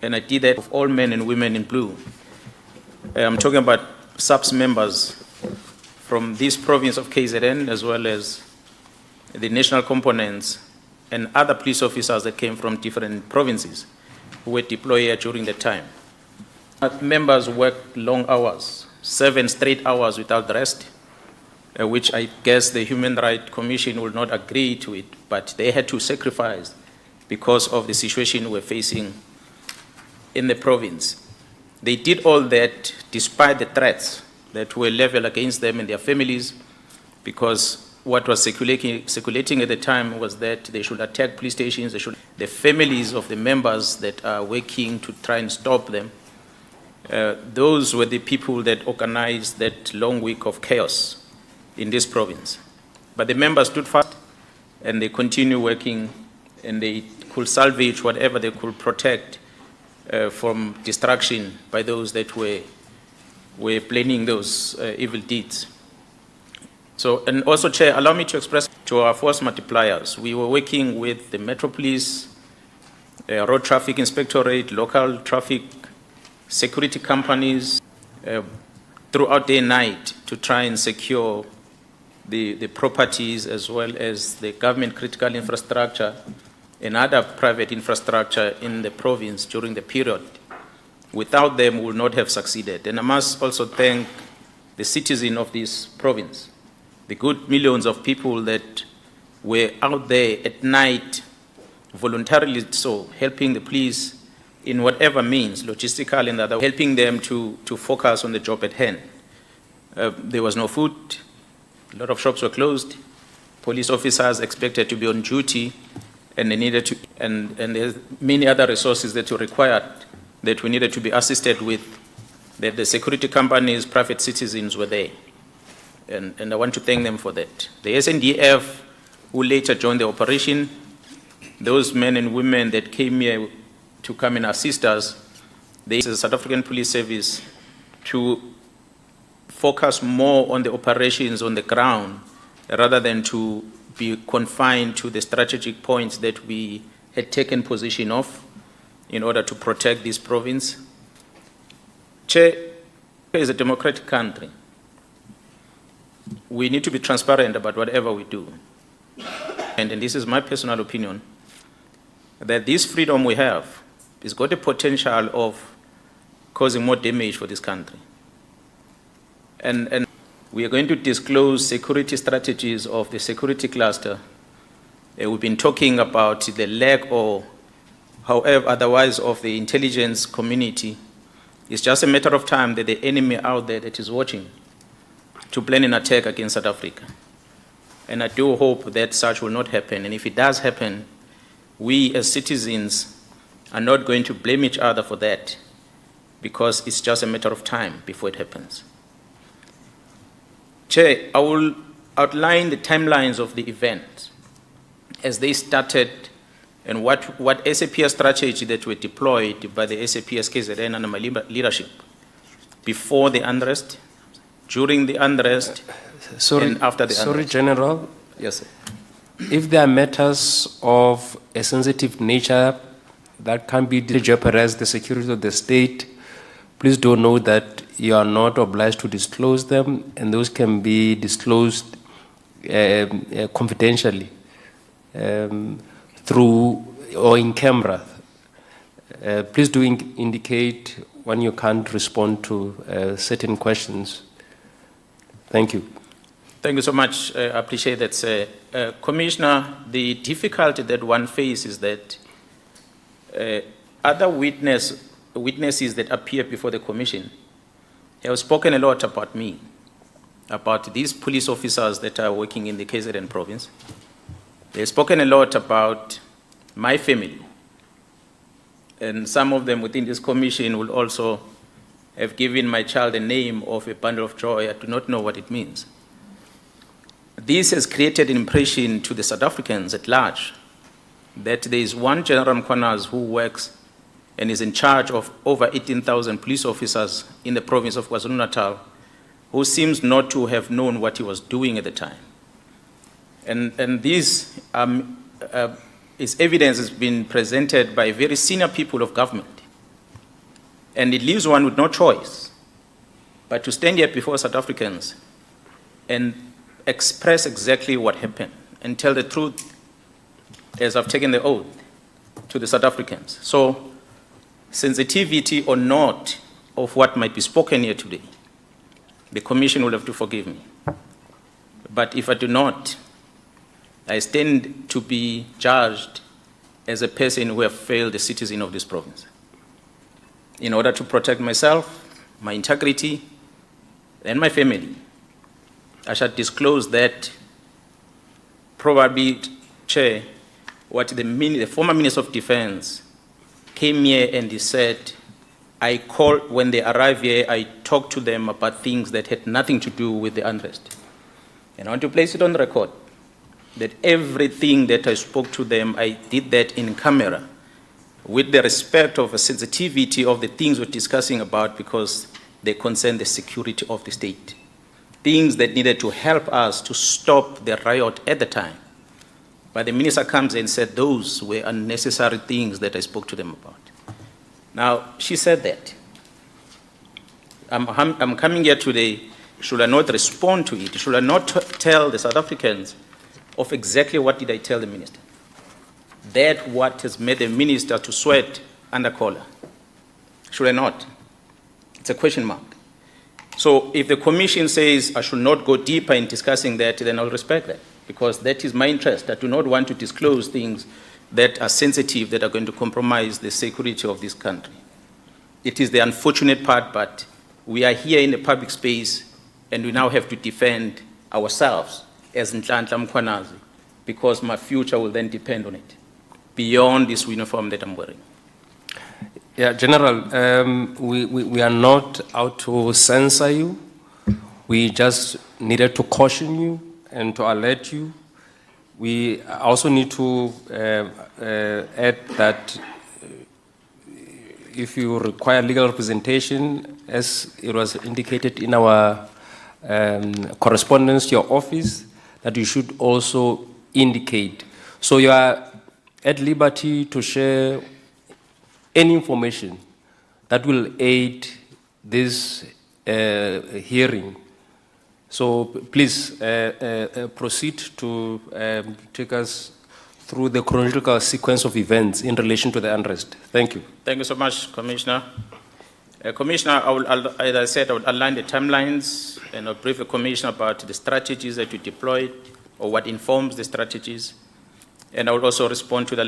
and I did that of all men and women in blue. I'm talking about SAPS members from this province of KZN, as well as the national components and other police officers that came from different provinces who were deployed here during the time. Members worked long hours, 7 straight hours without rest, which I guess the Human Rights Commission will not agree to it, but they had to sacrifice because of the situation we're facing in the province. They did all that despite the threats that were leveled against them and their families, because what was circulating at the time was that they should attack police stations, the families of the members that are working to try and stop them. Those were the people that organized that long week of chaos in this province. But the members stood fast and they continue working, and they could salvage whatever they could protect from destruction by those that were planning those evil deeds. So, and also, Chair, allow me to express to our force multipliers. We were working with the Metro Police, Road Traffic Inspectorate, local traffic security companies throughout day and night to try and secure the properties as well as the government critical infrastructure and other private infrastructure in the province during the period. Without them, we would not have succeeded. And I must also thank the citizens of this province, the good millions of people that were out there at night, voluntarily so, helping the police in whatever means, logistical and other, helping them to focus on the job at hand. There was no food, a lot of shops were closed, police officers expected to be on duty, and they needed to, and there's many other resources that were required that we needed to be assisted with, that the security companies, private citizens were there. And I want to thank them for that. The SNDF, who later joined the operation, those men and women that came here to come and assist us, they use the South African Police Service to focus more on the operations on the ground rather than to be confined to the strategic points that we had taken position of in order to protect this province. Chair, is a democratic country. We need to be transparent about whatever we do. And this is my personal opinion, that this freedom we have has got the potential of causing more damage for this country. And we are going to disclose security strategies of the security cluster. We've been talking about the lack or however otherwise of the intelligence community. It's just a matter of time that the enemy out there that is watching to plan an attack against South Africa. And I do hope that such will not happen. And if it does happen, we as citizens are not going to blame each other for that, because it's just a matter of time before it happens. Chair, I will outline the timelines of the event as they started and what SAPS strategy that were deployed by the SAPS KZN under my leadership before the unrest, during the unrest, and after the unrest. Sorry, General. Yes, sir. If there are matters of a sensitive nature that can be jeopardize the security of the state, please do know that you are not obliged to disclose them, and those can be disclosed confidentially through or in camera. Please do indicate when you can't respond to certain questions. Thank you. Thank you so much. I appreciate that, sir. Commissioner, the difficulty that one faces is that other witnesses that appear before the commission have spoken a lot about me, about these police officers that are working in the KZN province. They've spoken a lot about my family. And some of them within this commission will also have given my child a name of a bundle of joy. I do not know what it means. This has created an impression to the South Africans at large that there is one General Mkhwanazi who works and is in charge of over 18,000 police officers in the province of KwaZulu-Natal, who seems not to have known what he was doing at the time. And this is evidence has been presented by very senior people of government. And it leaves one with no choice but to stand here before South Africans and express exactly what happened and tell the truth as I've taken the oath to the South Africans. So, sensitivity or not of what might be spoken here today, the commission will have to forgive me. But if I do not, I stand to be judged as a person who have failed the citizen of this province. In order to protect myself, my integrity, and my family, I shall disclose that probably, Chair, what the former Minister of Defense came here and he said, when they arrived here, I talked to them about things that had nothing to do with the unrest. And I want to place it on record that everything that I spoke to them, I did that in camera with the respect of a sensitivity of the things we're discussing about because they concern the security of the state. Things that needed to help us to stop the riot at the time. But the minister comes and said those were unnecessary things that I spoke to them about. Now, she said that. I'm coming here today, should I not respond to it? Should I not tell the South Africans of exactly what did I tell the minister? That what has made the minister to sweat under collar. Should I not? It's a question mark. So if the commission says I should not go deeper in discussing that, then I'll respect that, because that is my interest. I do not want to disclose things that are sensitive, that are going to compromise the security of this country. It is the unfortunate part, but we are here in the public space and we now have to defend ourselves as Nhlanhla Mkhwanazi, because my future will then depend on it, beyond this uniform that I'm wearing. Yeah, General, we are not out to censor you. We just needed to caution you and to alert you. We also need to add that if you require legal representation, as it was indicated in our correspondence to your office, that you should also indicate. So you are at liberty to share any information that will aid this hearing. So please proceed to take us through the chronological sequence of events in relation to the unrest. Thank you. Thank you so much, Commissioner. Commissioner, as I said, I will outline the timelines and I'll brief the Commissioner about the strategies that you deployed or what informs the strategies. And I will also respond to the